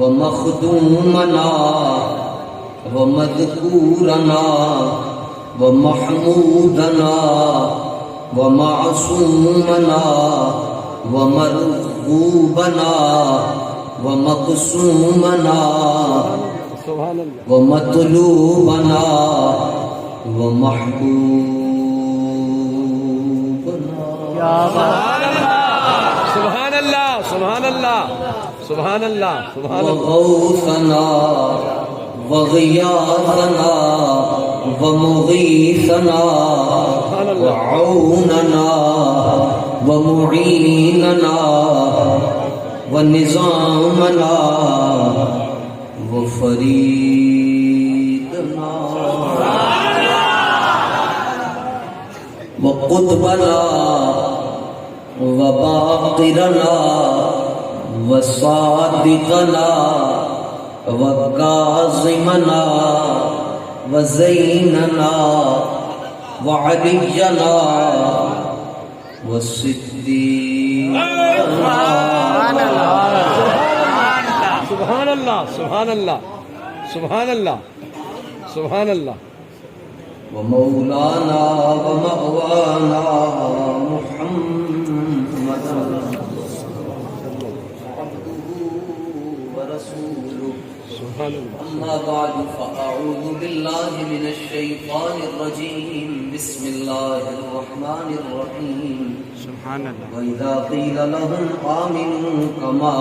ومخدومنا ومذكورنا ومحمودنا ومعصومنا ومرغوبنا ومقسومنا سبحان اللہ ومطلوبنا ومحبوبنا سبحان اللہ سبحان اللہ سبحان اللہ سبحان اللہ وغوثنا وغياثنا ومغيثنا وعوننا ومعيننا ونظامنا وفريدنا وقطبنا وباقرنا وصادقنا وكاظمنا وزيننا وعلينا وصديقنا سبحان اللہ سبحان اللہ سبحان اللہ سبحان اللہ ومولانا ومأوانا محمد ورسوله سبحان اللہ أما بعد فأعوذ بالله من الشيطان الرجيم بسم الله الرحمن الرحيم سبحان اللہ وإذا قيل لهم آمنوا كما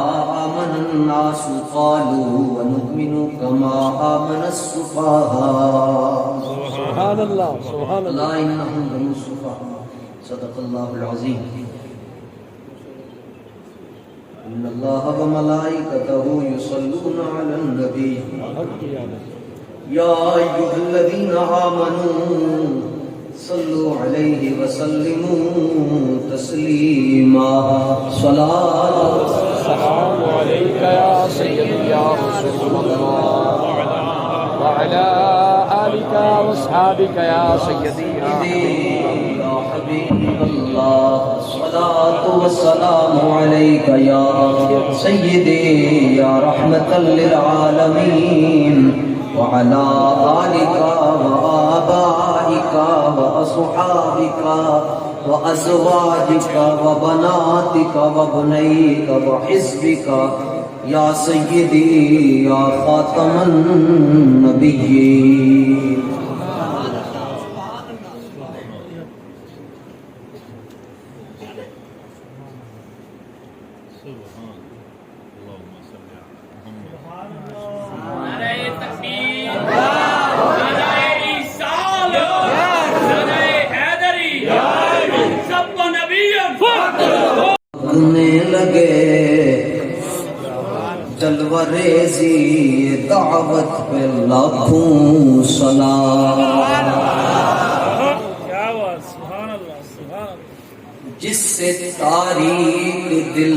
آمن الناس قالوا ونؤمن كما آمن السفهاء سبحان اللہ سبحان اللہ ألا إنهم هم السفهاء صدق الله العظيم إن الله وملائكته يصلون على النبي يا أيها الذين آمنوا صلوا عليه وسلموا تسليما صلاة السلام عليك يا سيدي يا رسول الله وعلى آلك وأصحابك يا سيدي يا يا حبيب الله الصلاة والسلام عليك يا سيدي يا رحمة للعالمين وعلى آلك وآبائك وأصحابك وأزواجك وبناتك وبنيك وحزبك يا سيدي يا خاتم النبيين لگنے لگے جلوہ ریزی دعوت پہ لاکھوں سلام جس سے تاریخ دل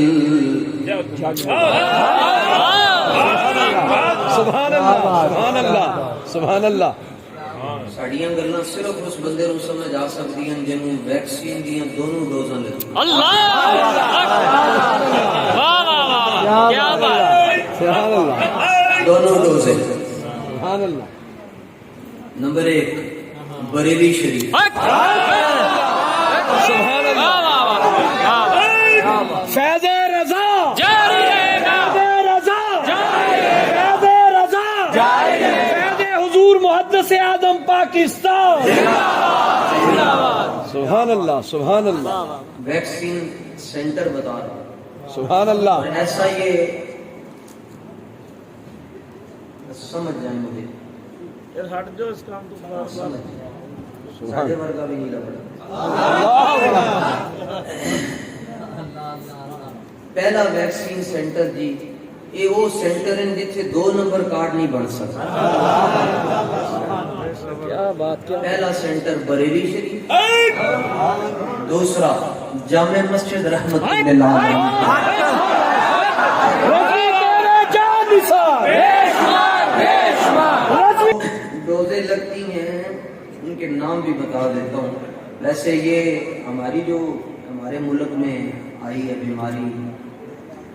سبحان اللہ سبحان اللہ سبحان اللہ ساڑیاں گلنا صرف اس بندے نوں سمجھ آ سکتی ہیں جنوں ویکسین دیاں دونوں ڈوزاں لگی سبحان اللہ دونوں ڈوزیں سبحان اللہ نمبر 1 بریلی شریف سبحان اللہ فیض رضا فیض رضا فیض رضا فیض حضور محدث آدم پاکستان سبحان اللہ سبحان اللہ ویکسین سینٹر بتا رہا ہوں سبحان اللہ اور ایسا یہ سمجھ جائیں مجھے سمجھ ساڑھے ورگا بھی نہیں لگا پہلا ویکسین سینٹر جی یہ وہ سینٹر ہیں جتھے 2 نمبر کارڈ نہیں بن سکتا کیا بات کیا پہلا سینٹر بریلی شریف دوسرا جامع مسجد رحمت اللہ رضوی تیرے جان نثار ڈوزیں لگتی ہیں ان کے نام بھی بتا دیتا ہوں ویسے یہ ہماری جو ہمارے ملک میں آئی ہے بیماری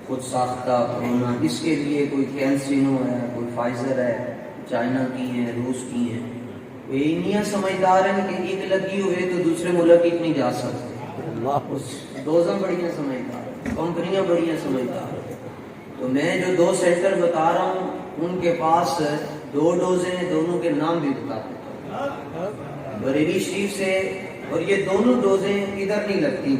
خود ساختہ کورونا، اس کے لیے کوئی کینسینو ہے، کوئی فائزر ہے، چائنا کی ہیں، روس کی ہیں، وہ انہیں سمجھدار ہیں کہ ایک لگی ہوئے تو دوسرے ملک ایک نہیں جا سکتے. ڈوزاں بڑیاں سمجھدار ہیں، کمپنیاں بڑیاں سمجھدار ہیں. تو میں جو 2 سینٹر بتا رہا ہوں ان کے پاس 2 ڈوزیں ہیں، دونوں کے نام بھی بتا دیتا ہوں. بریلی شریف سے، اور یہ دونوں ڈوزیں ادھر نہیں لگتی.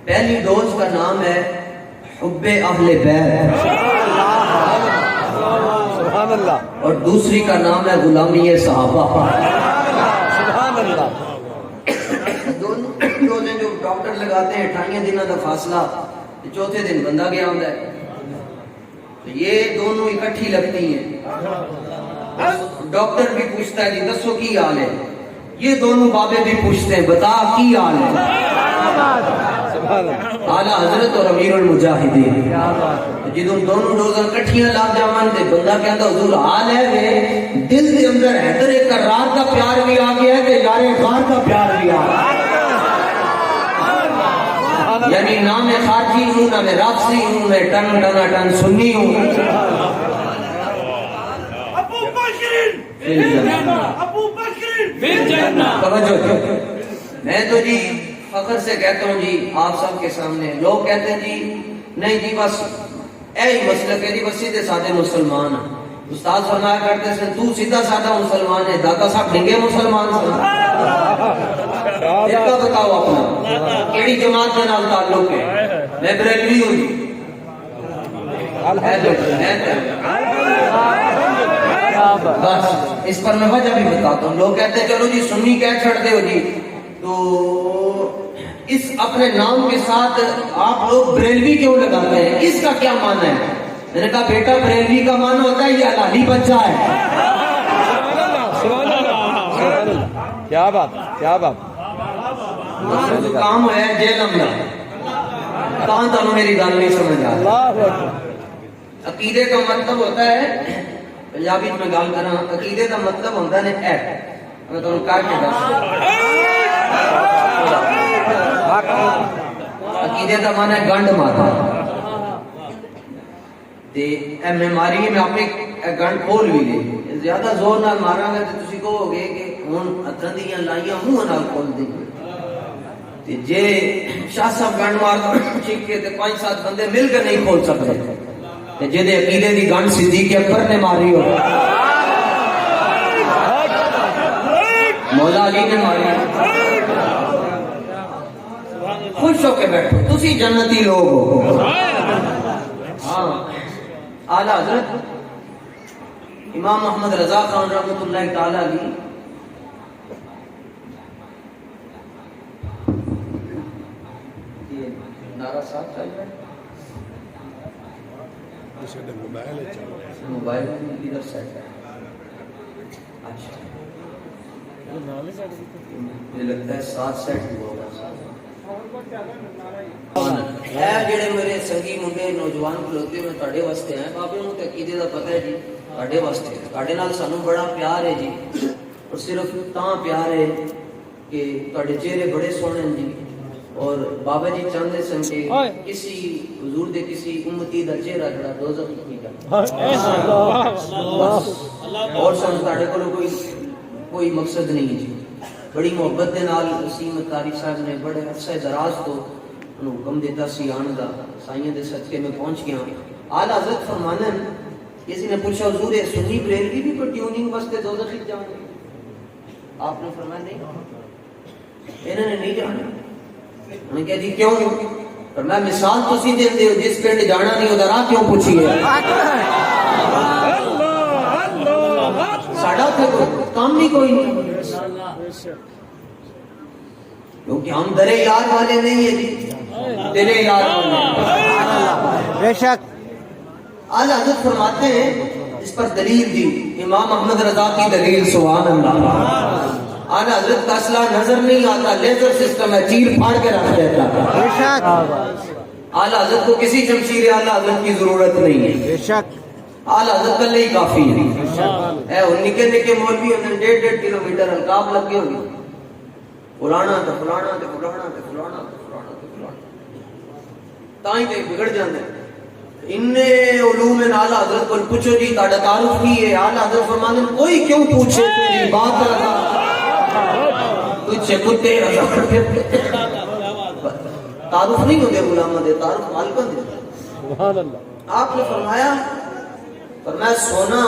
پہلی ڈوز کا نام ہے حب اہل بیت، سبحان اللہ، اور دوسری کا نام ہے غلامی صحابہ. سبحان اللہ. دونوں ڈوزیں جو ڈاکٹر لگاتے ہیں 28 دنوں کا فاصلہ، چوتھے دن بندہ گیا ہوتا ہے. تو یہ دونوں اکٹھی لگتی ہیں. ڈاکٹر بھی پوچھتا ہے جی دسو کی حال ہے، یہ دونوں بابے بھی پوچھتے ہیں بتا کی حال ہے. اعلیٰ حضرت اور امیر المجاہدین جدوں دونوں ڈوزاں کٹھیاں لاگ جاون تے بندہ کہندا حضور حال ہے وے، دل دے اندر حیدر کرار دا پیار بھی آ گیا ہے تے یار غار دا پیار بھی آ گیا. یعنی نہ میں خارجی ہوں، نہ میں رافضی ہوں، میں ٹن ٹنا ٹن سنی ہوں. توجہ، میں تو جی فخر سے کہتا ہوں جی آپ سب کے سامنے، لوگ کہتے ہیں جی نہیں جی بس یہی مسلک ہے جی، بس سیدھے سادے مسلمان ہیں. استاد فرمایا کرتے ہیں تو سیدھا سادہ مسلمان ہے، دادا صاحب ڈھنگے مسلمان ہیں. ایک کا بتاؤ اپنا کیڑی جماعت کے نال تعلق ہے؟ میں بریلوی ہوں جی. بس اس پر میں وجہ بھی بتاتا ہوں. لوگ کہتے ہیں چلو جی سنی کہہ چھڑتے ہو جی، تو اس اپنے نام کے ساتھ آپ لوگ بریلوی کیوں لگاتے ہیں؟ اس کا کیا معنی ہے؟ میں نے کہا بیٹا بریلوی کا معنی ہوتا ہے یہ حلالی بچہ ہے. کیا بات، کیا بات. جو کام ہے جیل عملہ، کہاں تمہیں میری گل نہیں سمجھ آ رہا. عقیدے کا مطلب ہوتا ہے، پنجابی میں گل کر رہا، عقیدے کا مطلب ہوتا ہے ایٹ، میں تمہیں کہا کے دس. عقیدے کا معنی ہے گنڈ مارا. اے میں ماری میں اپنی گنڈ کھول بھی لے، زیادہ زور نال مارا گا تو تسی کہو گے کہ ہن ہتھاں دیاں لائیاں منہ نال کھول دیں. تے جے شاہ صاحب گنڈ مار چیک کے تے 5-7 بندے مل کے نہیں کھول سکتے. تے جے دے عقیدے دی گنڈ صدیق اکبر نے ماری ہو، مولا علی نے ماری، خوش ہو کے بیٹھو، تسی جنتی لوگ ہو. ہاں اعلیٰ حضرت امام محمد رضا خان رحمۃ اللہ تعالی علیہ نعرہ صاحب چل رہا ہے، موبائل ادھر سیٹ ہے. اچھا مجھے لگتا ہے 7 سیٹ ہوا ہوگا. اے جڑے میرے سنگی منڈے نوجوان کھلوتے میں تواڈے واسطے ہیں، بابے نوں تے عقیدے دا پتہ ہے جی، تواڈے واسطے تواڈے نال سانوں بڑا پیار ہے جی. اور صرف تاں پیار ہے کہ تواڈے چہرے بڑے سوہنے ہیں جی. اور بابا جی چاہتے سن کہ کسی حضور دے کسی امتی دا چہرہ جڑا دوزخ نہیں جاتا. اور سن تواڈے کول کوئی مقصد نہیں جی. بڑی محبت دے نال وسیم اتاری صاحب نے بڑے عرصہ دراز تو انہوں حکم دیتا سی آن دا، سائیاں دے صدقے میں پہنچ گیا. اعلیٰ حضرت فرمانن کسی نے پوچھا حضور سنی بریلوی بھی پر ٹیوننگ واسطے دوزخ جائیں گے؟ آپ نے فرمایا نہیں، انہوں نے نہیں جانا. انہوں نے کہا جی کیوں؟ فرمایا مثال تسی دیندے ہو، جس پنڈ جانا نہیں ہوتا راہ کیوں پوچھیے؟ ساڈا تے کام نہیں کوئی نہیں، کیونکہ ہم درے یار والے نہیں ہیں جی، دلے یار والے. بے شک. اعلیٰ حضرت فرماتے ہیں اس پر دلیل دی امام احمد رضا کی دلیل، سبحان اللہ. اعلیٰ حضرت کا اسلحہ نظر نہیں آتا، لیزر سسٹم ہے، چیر پھاڑ کے رکھ دیتا. بے شک. اعلیٰ حضرت کو کسی شمشیر اعلیٰ حضرت کی ضرورت نہیں ہے. بے شک. آل حضرت کلے ہی کافی ہے وہ نکے نکے مولوی انہیں 1.5 کلومیٹر القاب لگے ہوئی فلانا تے فلانا تے فلانا تے فلانا تے فلانا تے فلانا تائیں تے بگڑ جاندے ان علوم اعلی حضرت کو پوچھو جی تہاڈا تعارف کی ہے اعلی حضرت فرماتے ہیں کوئی کیوں پوچھے تیری بات رضا تجھے کتے تعارف نہیں ہوتے غلامہ دے تعارف مالکاں دے سبحان اللہ آپ نے فرمایا سونا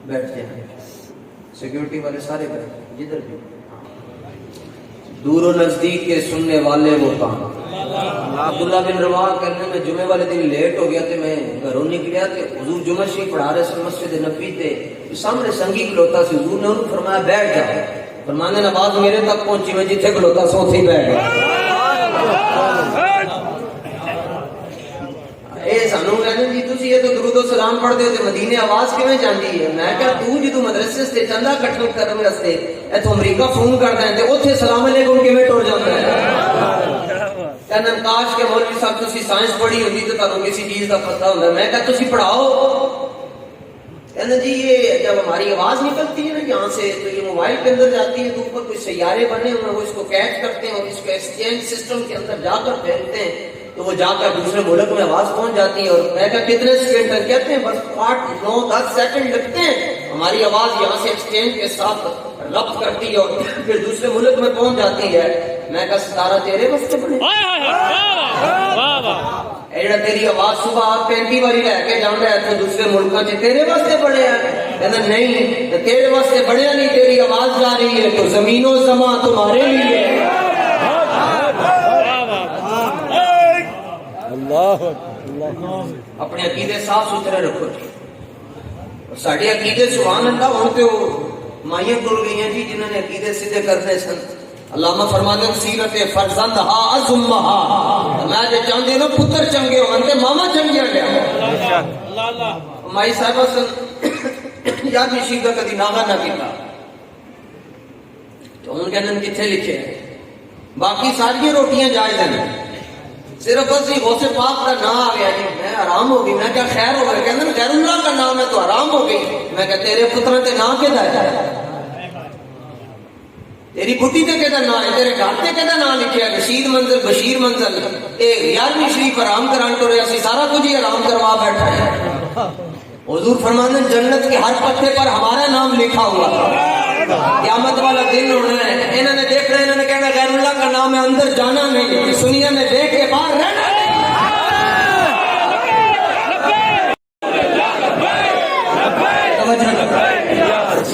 بیٹھ جائیں سیکیورٹی والے سارے بیٹھ جدھر بھی دور و نزدیک کے سننے والے وہ کام عبداللہ بن رواح کرنے میں جمعے والے دن لیٹ ہو گیا تھے میں گھروں نکلیا تھے حضور جمعہ شریف پڑھا رہے سے مسجد نبی تھے سامنے سنگی کھلوتا سے حضور نے انہوں فرمایا بیٹھ جاؤ فرمانے نماز میرے تک پہنچی میں جتھے کھلوتا سو تھی بیٹھ گیا اے سانو کہنے جی تسی یہ تو درود و سلام پڑھ دے تے مدینے آواز کیویں جاندی ہے میں کہا تو جدوں مدرسے سے چندہ کٹھے کرن واسطے ایتھوں امریکہ فون کردا ہے تے اوتھے سلام علیکم کیویں ٹر جاندا ہے کہنا کاش کے مولوی صاحب تسی سائنس پڑھی ہوندی تے تانوں کسی چیز دا پتہ ہوندا میں کہا تسی پڑھاؤ کہنا جی یہ جب ہماری آواز نکلتی ہے نا یہاں سے تو یہ موبائل کے اندر جاتی ہے تو اوپر کوئی سیارے بنے ہوئے وہ اس کو کیچ کرتے ہیں اور اس کو ایکسچینج سسٹم کے اندر جا کر پھیلتے ہیں تو وہ جا کر دوسرے ملک میں آواز پہنچ جاتی ہے اور میں کہا کتنے سیکنڈ تک کہتے ہیں بس 8 9 10 سیکنڈ لگتے ہیں ہماری آواز یہاں سے ایکسچینج کے ساتھ ربط کرتی ہے اور پھر دوسرے ملک میں پہنچ جاتی ہے میں کہا ستارہ تیرے واسطے بنے ایڈا تیری آواز صبح 35 باری لے کے جانا ہے تو دوسرے ملکوں سے تیرے واسطے بڑے ہیں کہنا نہیں تیرے واسطے بڑے نہیں تیری آواز جا رہی ہے تو زمین و سما تمہارے لیے اپنے عقیدے صاف ستھرے رکھو جی ساڑھے عقیدے سبحان اللہ ہوتے ہو مائیں ٹر گئی ہیں جی جنہوں نے عقیدے سیدھے کرنے سن علامہ فرماتے ہیں سیرت فرزند ہا ازمہا میں جو چاہتے ہیں نا پتر چنگے ہوں انتے ماما چنگیا گیا مائی صاحبہ سن یاد نشید کا کدی ناغا نہ کیتا تو ان کے نن کتھے لکھے ہیں باقی ساری روٹیاں جائز ہیں صرف بس یہ غوث پاک کا نام آ گیا جی میں آرام ہو گئی میں کیا خیر ہو گیا کہنا خیر اللہ کا نام ہے تو آرام ہو گئی میں کہا تیرے پتروں تے نام کے دائے تیری بھٹی تے کہتا نام ہے تیرے گھر تے کہتا نام لکھیا ہے رشید منزل بشیر منزل اے 11ویں شریف آرام کران تو رہے اسی سارا کچھ ہی آرام کروا بیٹھا ہے حضور فرماتے ہیں جنت کے ہر پتے پر ہمارا نام لکھا ہوا قیامت والا دن ہونا ہے انہوں نے دیکھ رہے انہوں نے کہنا غیر اللہ کا نام ہے اندر جانا نہیں سنیا میں دیکھ کے باہر رہنا نہیں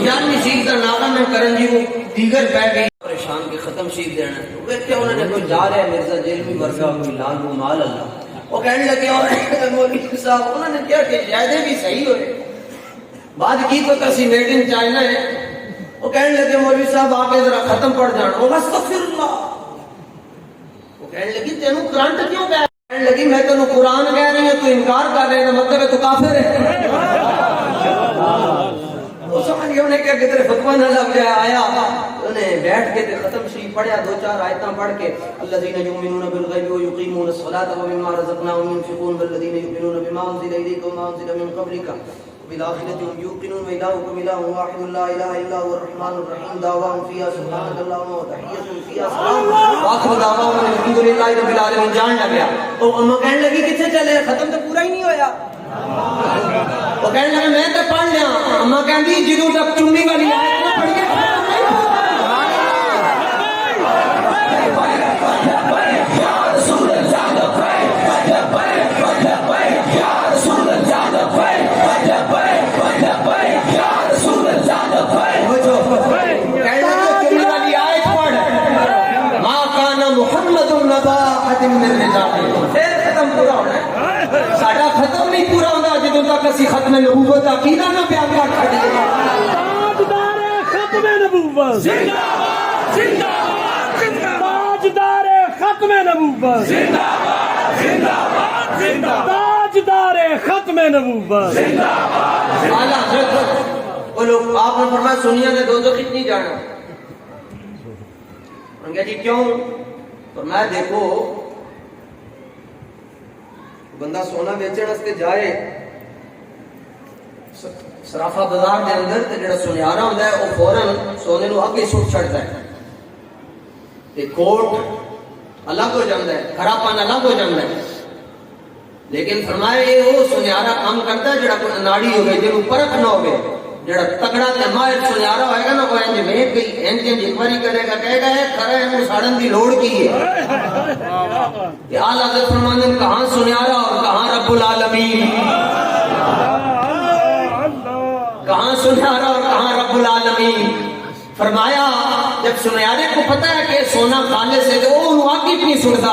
یعنی شیخ کا نام میں کرن جی وہ دیگر پہ گئی پریشان کے ختم شیخ دینا ویسے انہوں نے کوئی جا رہے مرزا جیلوی ورگا کوئی لال مال اللہ وہ کہنے لگے اور مولوی صاحب انہوں نے کیا کہ شاید بھی صحیح ہوئے بعد کی تو کسی میڈ ان چائنا ہے وہ کہنے لگے مولوی صاحب آگے ذرا ختم پڑ جانا وہ استغفر اللہ وہ کہنے لگی تینوں کرنٹ کیوں کہنے لگی میں تینوں قرآن کہہ رہی ہوں تو انکار کر رہے ہیں مطلب ہے تو کافر ہے وہ سمجھ گیا انہیں کیا کدھر فتویٰ نہ لگ جائے آیا انہیں بیٹھ کے ختم شریف پڑھیا 2-4 آیتاں پڑھ کے الذین یؤمنون بالغیب ویقیمون الصلاۃ ومما رزقناهم ينفقون والذین یؤمنون بما انزل الیک وما انزل من قبلک بالآخرة هم يوقنون وإلهكم إله واحد لا إله إلا هو الرحمن الرحيم دعواهم فيها سبحانك اللهم وتحيتهم فيها سلام وآخر دعواهم الحمد لله رب العالمين جان لگیا تو اماں کہنے لگی کتنے چلے ختم تو پورا ہی نہیں ہویا وہ کہنے لگا میں تو پڑھ لیا اماں کہندی جدوں تک چمی والی آیت نہ پڑھی ساڈا ختم نہیں پورا ہوتا جدوں تک اسی ختم نبوت عقیدہ نہ بیان کر چھڈیے تاجدار ختم نبوت زندہ باد زندہ باد تاجدار ختم نبوت زندہ باد زندہ باد زندہ باد تاجدار ختم نبوت زندہ باد اعلی حضرت وہ لوگ آپ نے فرمایا سنیا نے دوزخ کتنی جانا؟ انہوں نے کہا جی کیوں؟ فرمایا دیکھو بندہ سونا بیچنے واسطے جائے سرافا بازار دے اندر تے جڑا سنیارا ہوندا ہے وہ فوراً سونے نو اگے سٹ چھڑدا ہے تے کوٹ الگ ہو جاندا ہے کھرا پن الگ ہو جاندا ہے لیکن فرمایا یہ وہ سنیارا کام کرتا ہے جڑا کوئی اناڑی ہوے جنوں پرکھ نہ ہوے جڑا تگڑا تے ماہر سنیارا ہوئے گا نا وہ انج ویکھ گئی انج ایک باری کرے گا کہے گا اے کھرا اینوں ساڑن دی لوڑ کی ہے کہ اعلی حضرت فرماتے ہیں کہاں سنیارا اور کہاں رب العالمین کہاں سنیارا اور کہاں رب العالمین فرمایا جب سنیارے کو پتا ہے کہ سونا خالص ہے تو وہ انہوں آگے بھی نہیں سنتا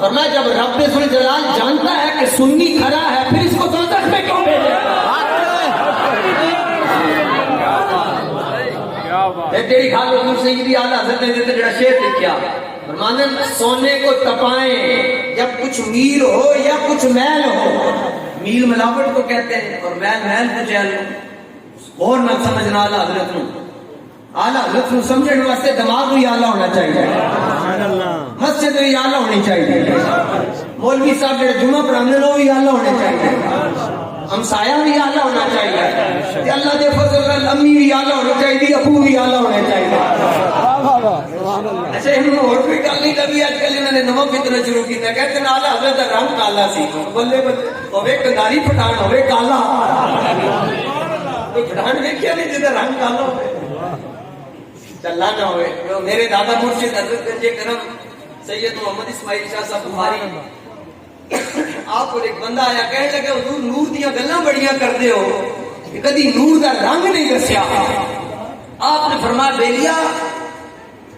فرمایا جب رب ذوالجلال جانتا ہے کہ سنی کھرا ہے پھر اس کو دوزخ میں کیوں بھیجے تیری خال حضور سیدی اعلیٰ حضرت نے دیتے جڑا شعر لکھیا فرمانے سونے کو تپائیں جب کچھ میل ہو یا کچھ میل ہو میل ملاوٹ کو کہتے ہیں اور میل کو جیل اور نہ سمجھنا اعلیٰ حضرت نو اعلیٰ حضرت نو سمجھنے واسطے دماغ بھی اعلیٰ ہونا چاہیے مسجد بھی اعلیٰ ہونی چاہیے مولوی صاحب جڑے جمعہ پڑھانے لو بھی اعلیٰ ہونے چاہیے ہمسایہ بھی اعلیٰ ہونا چاہیے اللہ دے فضل نال امی بھی اعلیٰ ہونا چاہیے ابو بھی اعلیٰ ہونے چاہیے اچھا انہوں اور کوئی گل نہیں لگی آج کل انہوں نے نواں فتنہ شروع کیا کہتے ہیں اعلیٰ حضرت کا رنگ کالا سی بلے بلے ہوے کناری پٹھان ہوے کالا کوئی پٹھان دیکھیا نہیں جہاں رنگ کالا ہوئے چلا نہ ہوئے میرے دادا مرشد حضرت گنج کرم سید محمد اسماعیل شاہ صاحب بخاری آپ کو ایک بندہ آیا کہنے لگے حضور نور دیاں گلاں بڑیاں کردے ہو کدی نور دا رنگ نہیں دسیا آپ نے فرمایا بیلیا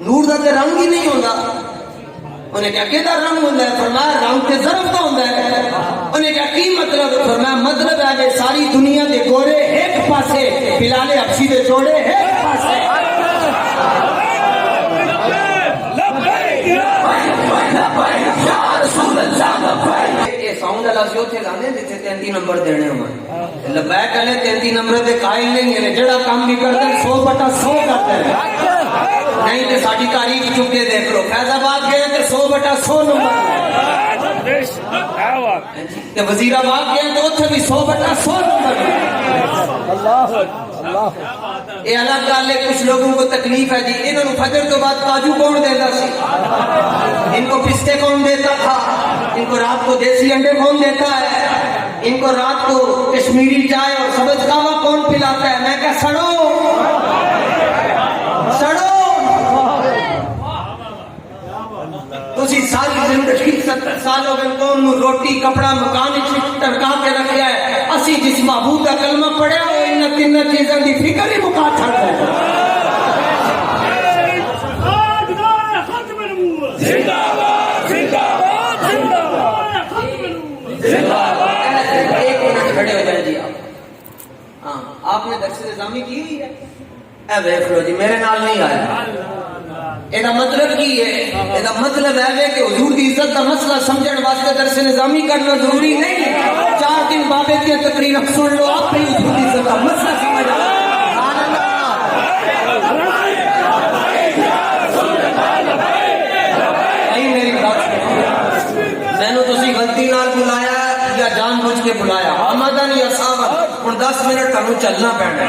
نور دا تے رنگ ہی نہیں ہوندا انہیں کہا کہ دا رنگ ہوندا ہے فرمایا رنگ تے ظرف دا ہوندا ہے انہیں کہا کی مطلب فرمایا مطلب ہے کہ ساری دنیا دے گورے ایک پاسے بلال حبشی دے جوڑے ایک پاسے ساؤنڈ والا سی اوتھے لانے جتھے 33 نمبر دینے ہوں لبیک والے 33 نمبر دے قائل نہیں ہے جڑا کام بھی کرتے 100/100 کرتے ہیں نہیں تے ساڈی تاریخ چک کے دیکھ لو فیض آباد گئے تے 100/100 نمبر تے وزیر آباد گئے تے اوتھے بھی 100/100 نمبر یہ الگ گل ہے کچھ لوگوں کو تکلیف ہے جی انہوں نے فجر تو بعد کاجو کون دیتا سی ان کو پستے کون دیتا تھا ان کو رات کو دیسی انڈے کون دیتا ہے ان کو رات کو کشمیری چائے اور سبز قہوہ کون پلاتا ہے میں کہا سڑو سڑو تسی ساری زندگی 70 سال ہو گئے قوم نو روٹی کپڑا مکان ٹرکا کے رکھیا ہے اسی جس محبوب کا کلمہ پڑھیا وہ ان تین چیزوں کی فکر ہی مکا چھڑ ہے کھڑے ہو جائیں جی آپ ہاں آپ نے درس نظامی کی ہوئی ہے اے دیکھ لو جی میرے نال نہیں آیا یہ مطلب کی ہے یہ مطلب ہے کہ حضور دی عزت کا مسئلہ سمجھنے واسطے درس نظامی کرنا ضروری نہیں 4 دن بابے کی تقریر سن لو آپ ہی حضور دی عزت کا مسئلہ سمجھ آ میری بات میں نے تسی غلطی نال بلایا یا جان بوجھ کے بلایا آمدن یا ساون ہن 10 منٹ تانوں چلنا پینا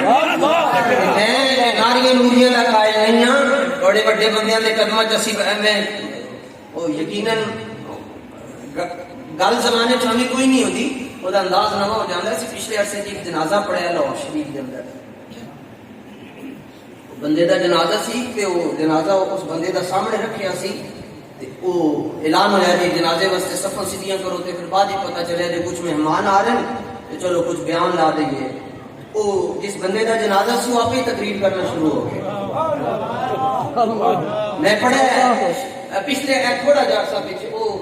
میں ناریاں نوریاں دا قائل نہیں ہاں بڑے بڑے بندیاں دے قدماں چ اسی میں او یقیناً گل زمانے چ ہمیں کوئی نہیں ہوتی او دا انداز نواں ہو جاندا ہے پچھلے عرصے ایک جنازہ پڑھیا لاہور شریف دے اندر بندے دا جنازہ سی تے او جنازہ اس بندے دا سامنے رکھیا سی وہ اعلان ہوا جی جنازے واسطے صفاں سیدھیاں کرو تے پھر بعد ہی پتہ چلے کہ کچھ مہمان آ رہے ہیں تو چلو کچھ بیان لا دیں وہ جس بندے کا جنازہ سی وہ آپ ہی تقریر کرنا شروع ہو گیا میں پڑھا پچھلے ایک تھوڑا جا سا پیچھے وہ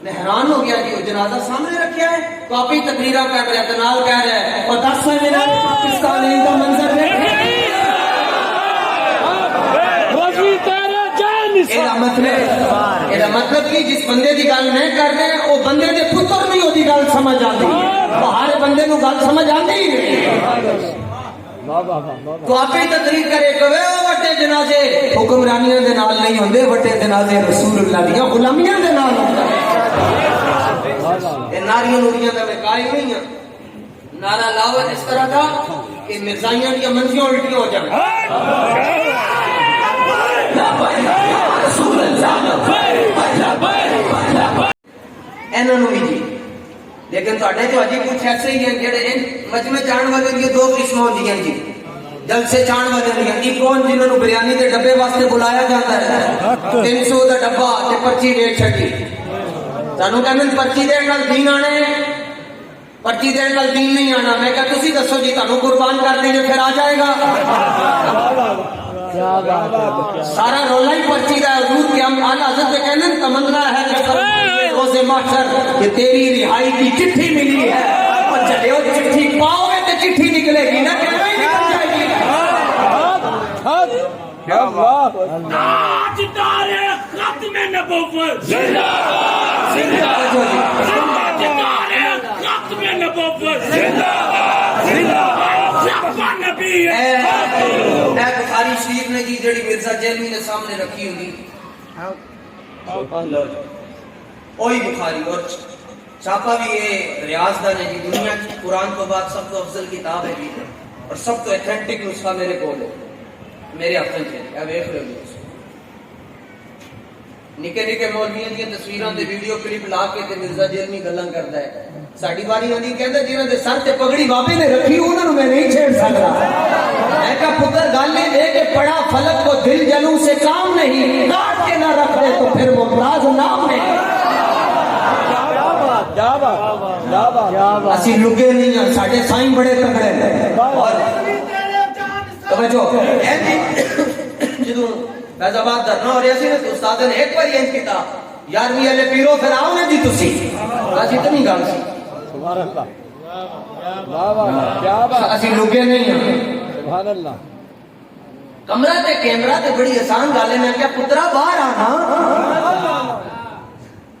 میں حیران ہو گیا کہ وہ جنازہ سامنے رکھا ہے تو آپ ہی تقریرہ کر رہا ہے تنال کہہ رہا ہے اور 10 منٹ پاکستان کا منظر دیکھیں مطلب کہ جس بندے کی گل میں کر رہے ہیں وہ بندے کے پتر بھی وہ گل سمجھ آتی ہے ہر بندے کو گل سمجھ آتی ہی نہیں ਵਾਹ ਵਾਹ ਵਾਹ ਵਾਹ تو آپ ہی تقریر کرے کہے او وٹے جنازے حکمرانیاں دے نال نہیں ہوندے وٹے جنازے رسول اللہ دیاں غلامیاں دے نال ہوندے اے ناریاں نوریاں دا میں قائل نہیں ہاں نعرہ لاؤ اس طرح کا کہ مرزائیاں دی منزیاں الٹیاں ہو جائیں رسول اللہ انہاں نوں بھی جی لیکن تواڈے تو اجی کچھ ایسے ہی ہیں جڑے مجمع جان والے دی دو قسم ہوندیاں جی جلسے جان والے دی ایک کون جنہاں نوں بریانی دے ڈبے واسطے بلایا جاتا ہے 300 دا ڈبہ تے پرچی دے چھڈی سانوں کہندے پرچی دین نال دین آنا ہے پرچی دین نال دین نہیں آنا میں کہا تسی دسو جی تانوں قربان کر دیں گے پھر آ جائے گا سارا رولا ہی پرچی دا حضور کے ہم اعلیٰ حضرت کے کہنے تمنا ہے روز محشر کہ تیری رہائی کی چٹھی ملی ہے اور چلے ہو چٹھی پاؤ گے تو چٹھی نکلے گی نہ کہ نہیں نکل جائے گی کیا بات تاجدار ختم نبوت زندہ زندہ تاجدار ختم نبوت زندہ زندہ نبی اے بخاری شریف نے جی جڑی مرزا جیلمی نے سامنے رکھی ہوگی وہی بخاری اور چھاپا بھی یہ ریاض دا نے جی دنیا کی قرآن کو بعد سب تو افضل کتاب ہے جی اور سب تو ایتھنٹک نسخہ میرے کول ہے میرے ہاتھوں سے ہے ویکھ لو نکے نکے مولویاں دی تصویراں تے ویڈیو کلپ لا کے تے مرزا جیلمی گلاں کردا ہے ساڈی باری آندی کہندا جنہاں دے سر تے پگڑی بابے نے رکھی انہاں نوں میں نہیں چھیڑ سکدا میں کہا پتر گل یہ ہے کہ پڑھا فلک کو دل جلوں سے کام نہیں کاٹ کے نہ رکھ دے تو پھر ممتاز نام نہیں کیا بات کیا بات اسی لگے نہیں ہیں ساڈے سائیں بڑے تگڑے ہیں اور توجہ جدوں فیض آباد دھرنا ہو رہا سی نا تو استاد نے ایک بار یہ کیتا 11ویں والے پیرو پھر آؤ نا جی تسی بس اتنی گل سی سبحان اللہ واہ واہ کیا بات اسی لگے نہیں ہیں سبحان اللہ کمرہ تے کیمرہ تے بڑی آسان گل ہے میں کیا پترا باہر آنا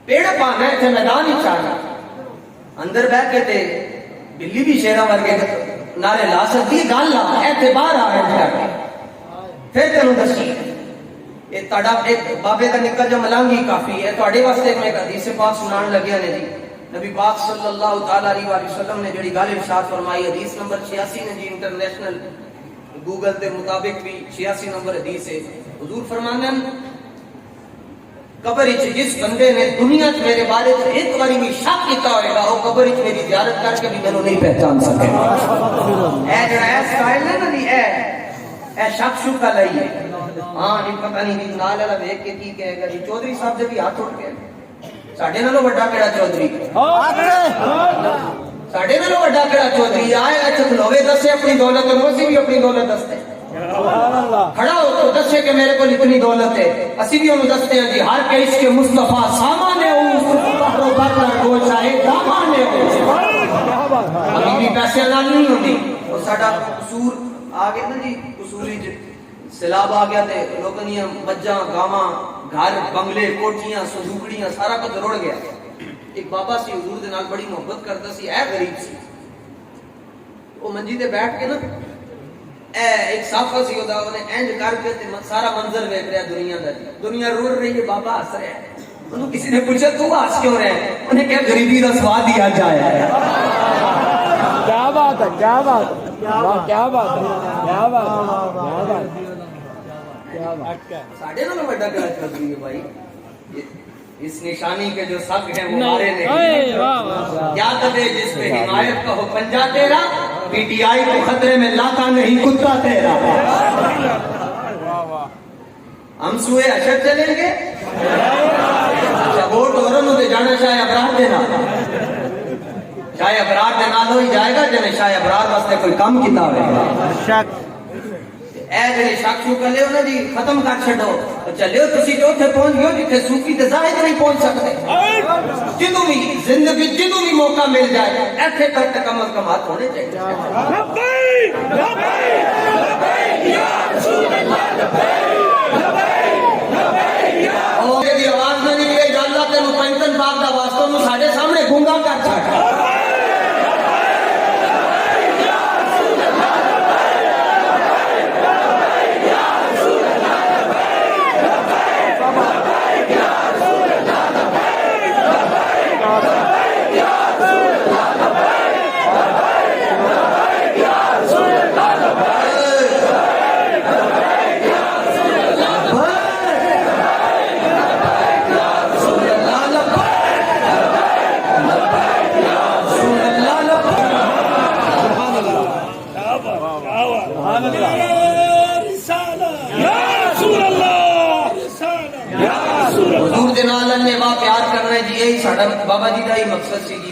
پیڑ پانا ہے تے میدان ہی چاہنا اندر بیٹھ کے تے بلی بھی شیرا ورگے نعرے لا سکتی گل آ ایتھے باہر آ رہے پھر تینوں دسی یہ تہاڈا ایک بابے کا نکل جو ملانگی کافی ہے تہاڈے واسطے میں ایک حدیث پاک سنان لگیا نے جی نبی پاک صلی اللہ تعالی علیہ وسلم نے جڑی گل ارشاد فرمائی حدیث نمبر 86 نے جی انٹرنیشنل گوگل کے مطابق بھی 86 نمبر حدیث ہے حضور فرمانے قبر وچ جس بندے نے دنیا وچ میرے بارے وچ ایک باری بھی شک کیتا ہوئے گا وہ قبر وچ میری زیارت کر کے بھی مینوں نہیں پہچان سکے اے جڑا ہے سٹائل ہے نا جی اے شک شک کا لئی ہے ہاں نہیں پتہ نہیں جی نال والا دیکھ کے کی کہے گا جی چودھری صاحب دے بھی ہاتھ اٹھ گئے ساڈے نالوں بڑا کیڑا چودھری ساڈے نالوں بڑا کیڑا چودھری آئے گا چکلوے دسے اپنی دولت ہے موسی بھی اپنی دولت دستے کھڑا ہو تو دسے کہ میرے کو اتنی دولت ہے اسی بھی انہوں دستے ہیں جی ہر کیس کے مصطفیٰ سامانے ہو بحر و بکر کو چاہے دامانے ہو ابھی بھی پیسے نال نہیں ہوتی اور ساڈا قصور آگے نا جی قصوری سیلاب آ گیا تے لوگوں نے مجھاں گاواں گھر بنگلے کوٹھیاں سندوکڑیاں سارا کچھ رڑ گیا ایک بابا سی حضور دے نال بڑی محبت کرتا سی اے غریب سی وہ منجی تے بیٹھ کے نا اے ایک صافہ سی ہوتا انہیں اینڈ کر کے تے سارا منظر دیکھ رہا دنیا دا دنیا رو رہی ہے بابا ہنس رہا ہے انہوں کسی نے پوچھا تو ہنس کیوں رہے ہیں انہیں کیا غریبی دا سواد دیا جائے کیا بات ہے کیا بات کیا بات کیا بات ساڑھے نہ بڑا کیا چودھری ہے بھائی اس نشانی کے جو سب ہیں وہ ہمارے نہیں یاد دے جس پہ حمایت کا ہو پنجا تیرا پی ٹی آئی کو خطرے میں لاتا نہیں کتا تیرا ہم سوئے اشد چلیں گے ووٹ اورنوں دے جانا شاہ ابرار دینا شاہ ابرار دینا لو ہی جائے گا جنہیں شاہ ابرار واسطے کوئی کام کتاب ہے شک اے جڑے شک شو کر لیو نا جی ختم کر چھڈو چلیو تسی اوتھے پہنچ گئے جتھے صوفی تے زاہد نہیں پہنچ سکتے جدوں بھی زندگی جدوں بھی موقع مل جائے ایتھے تک کم از کم ہاتھ ہونے چاہیے لبیک لبیک لبیک یا رسول اللہ لبیک اور یہ آواز نہ نکلے یا اللہ تینوں پنجتن پاک دا واسطہ نوں ساڈے سامنے گونگا کر چھڈ ਸਾਡਾ ਬਾਬਾ ਜੀ ਦਾ ਹੀ ਮਕਸਦ ਸੀ ਜੀ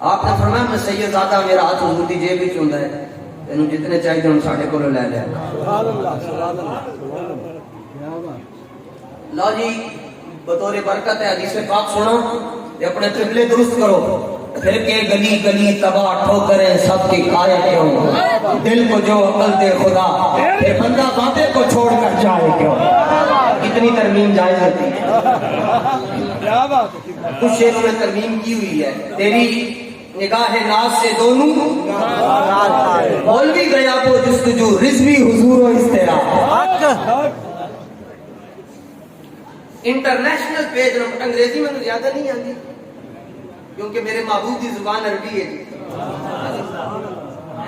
آپ نے فرمایا میں سید زادہ میرا ہاتھ حضور دی جیب وچ ہوندا ہے تینوں جتنے چاہیے ہن ساڈے کولوں لے لے سبحان اللہ سبحان اللہ سبحان اللہ کیا بات لو جی بطور برکت ہے حدیث پاک سنو تے اپنے قبلے درست کرو پھر کے گلی گلی تباہ ٹھوکریں سب کی کھائے کیوں دل کو جو عقل دے خدا پھر بندہ باتیں کو چھوڑ کر جائے کیوں کتنی ترمیم جائز ہوتی ہے کیا بات کچھ شیروں میں ترمیم کی ہوئی ہے تیری نگاہ ناز سے دونوں بول بھی گیا وہ جستجو رضوی حضور و استرا انٹرنیشنل پیج نمبر انگریزی میں زیادہ نہیں آتی کیونکہ میرے محبوب کی زبان عربی ہے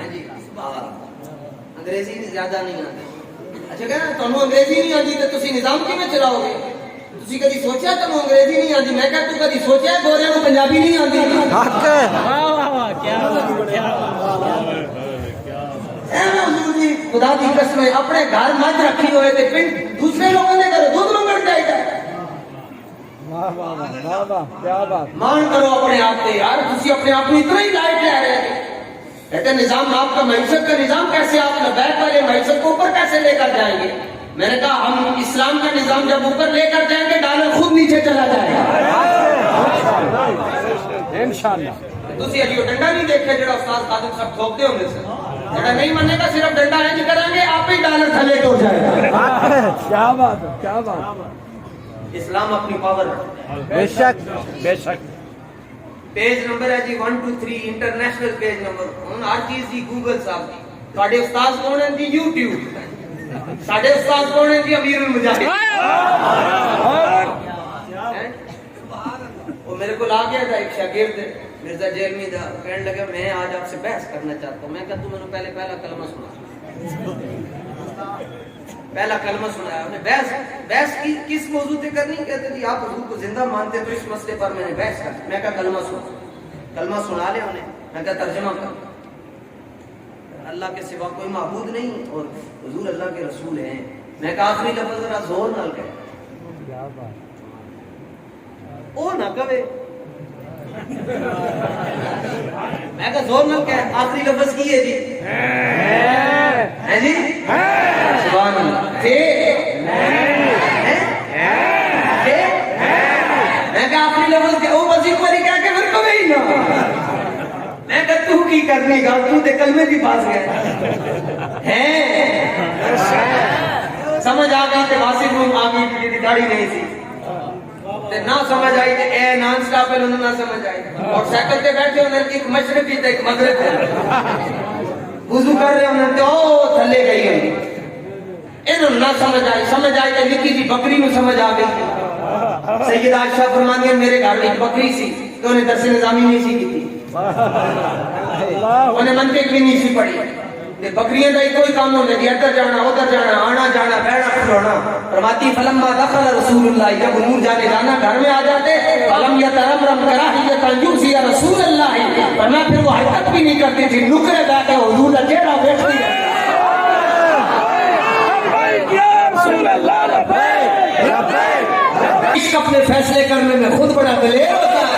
جی انگریزی بھی زیادہ نہیں آتی اچھا کہنا تمہیں انگریزی نہیں آتی تو تسی نظام کی میں چلاؤ گے تسی کدی سوچیا تمہیں انگریزی نہیں آتی میں کہتا تو کدی سوچیا گورے کو پنجابی نہیں آتی خدا کی قسم ہے اپنے گھر مجھ رکھی ہوئے تھے پھر دوسرے لوگوں نے کرو دودھ منگڑ جائے گا کیا بات مان کرو اپنے آپ سے یار تسی اپنے آپ میں اتنا ہی لائٹ لے رہے ہیں کہتے نظام آپ کا معیشت کا نظام کیسے آپ لبیک والے معیشت کو اوپر کیسے لے کر جائیں گے میں نے کہا ہم اسلام کا نظام جب اوپر لے کر جائیں گے ڈالر خود نیچے چلا جائے گا انشاءاللہ تسی ابھی وہ ڈنڈا نہیں دیکھے جڑا استاد خادم صاحب ٹھوکتے ہوں گے سے جڑا نہیں ماننے کا صرف ڈنڈا ہے جی کریں گے آپ ہی ڈالر تھلے ٹوٹ جائے گا کیا بات ہے کیا بات اسلام اپنی پاور بے شک بے شک پیج نمبر ہے جی 1 2 3 انٹرنیشنل پیج نمبر ہن ہر چیز دی گوگل صاحب دی تواڈے استاد کون ہیں جی یوٹیوب ساڈے استاد کون ہیں جی امیر المجاہد وہ میرے کو لا گیا تھا ایک شاگرد مرزا جیلمی دا کہنے لگا میں آج آپ سے بحث کرنا چاہتا ہوں میں کہا تو میں نے پہلا کلمہ سنا پہلا کلمہ سنایا انہیں بحث کی کس موضوع پہ کرنی کہتے تھے آپ حضور کو زندہ مانتے تو اس مسئلے پر میں نے بحث کر میں کہا کلمہ سنا لیا انہیں میں کہا ترجمہ کر اللہ کے سوا کوئی معبود نہیں اور حضور اللہ کے رسول ہیں میں کہا آخری لفظ ذرا زور نال کہے او نہ کہے میں کہا زور نال کہے آخری لفظ کی ہے جی ہے جی سبحان اللہ میں کہا آخری لفظ کے او بس ایک باری کہہ کے پھر کبھی ہی نہ میں کہا تو کی کرنی گا تو تے کلمے بھی پاس گئے ہیں سمجھ آ گئی تے واسف روم آ گئی کہ داڑھی نہیں سی تے نہ سمجھ آئی تے اے نان سٹاپ ہے انہوں نہ سمجھ آئی اور سائیکل تے بیٹھے انہوں ایک مشرقی تے ایک مغرب تے وضو کر رہے انہوں نے او تھلے گئی ہوئی انہوں نہ سمجھ آئی تے نکی دی بکری میں سمجھ آ گئی سیدہ عائشہ فرماتی ہیں میرے گھر ایک بکری سی تو انہیں درس نظامی نہیں سی کی تھی انہیں منطق بھی نہیں سی پڑھی کہ بکریاں دا کوئی کام ہونے دی ادھر جانا ادھر جانا آنا جانا بیٹھنا کھلونا فرماتی فلما دخل رسول اللہ جب حضور جانے جانا گھر میں آ جاتے فلم یترمرم کراہیت یوسی رسول اللہ فرمایا پھر وہ حرکت بھی نہیں کرتی تھی نکرے بیٹھے حضور کا چہرہ بیٹھتی ہے عشق اپنے فیصلے کرنے میں خود بڑا دلیر ہوتا ہے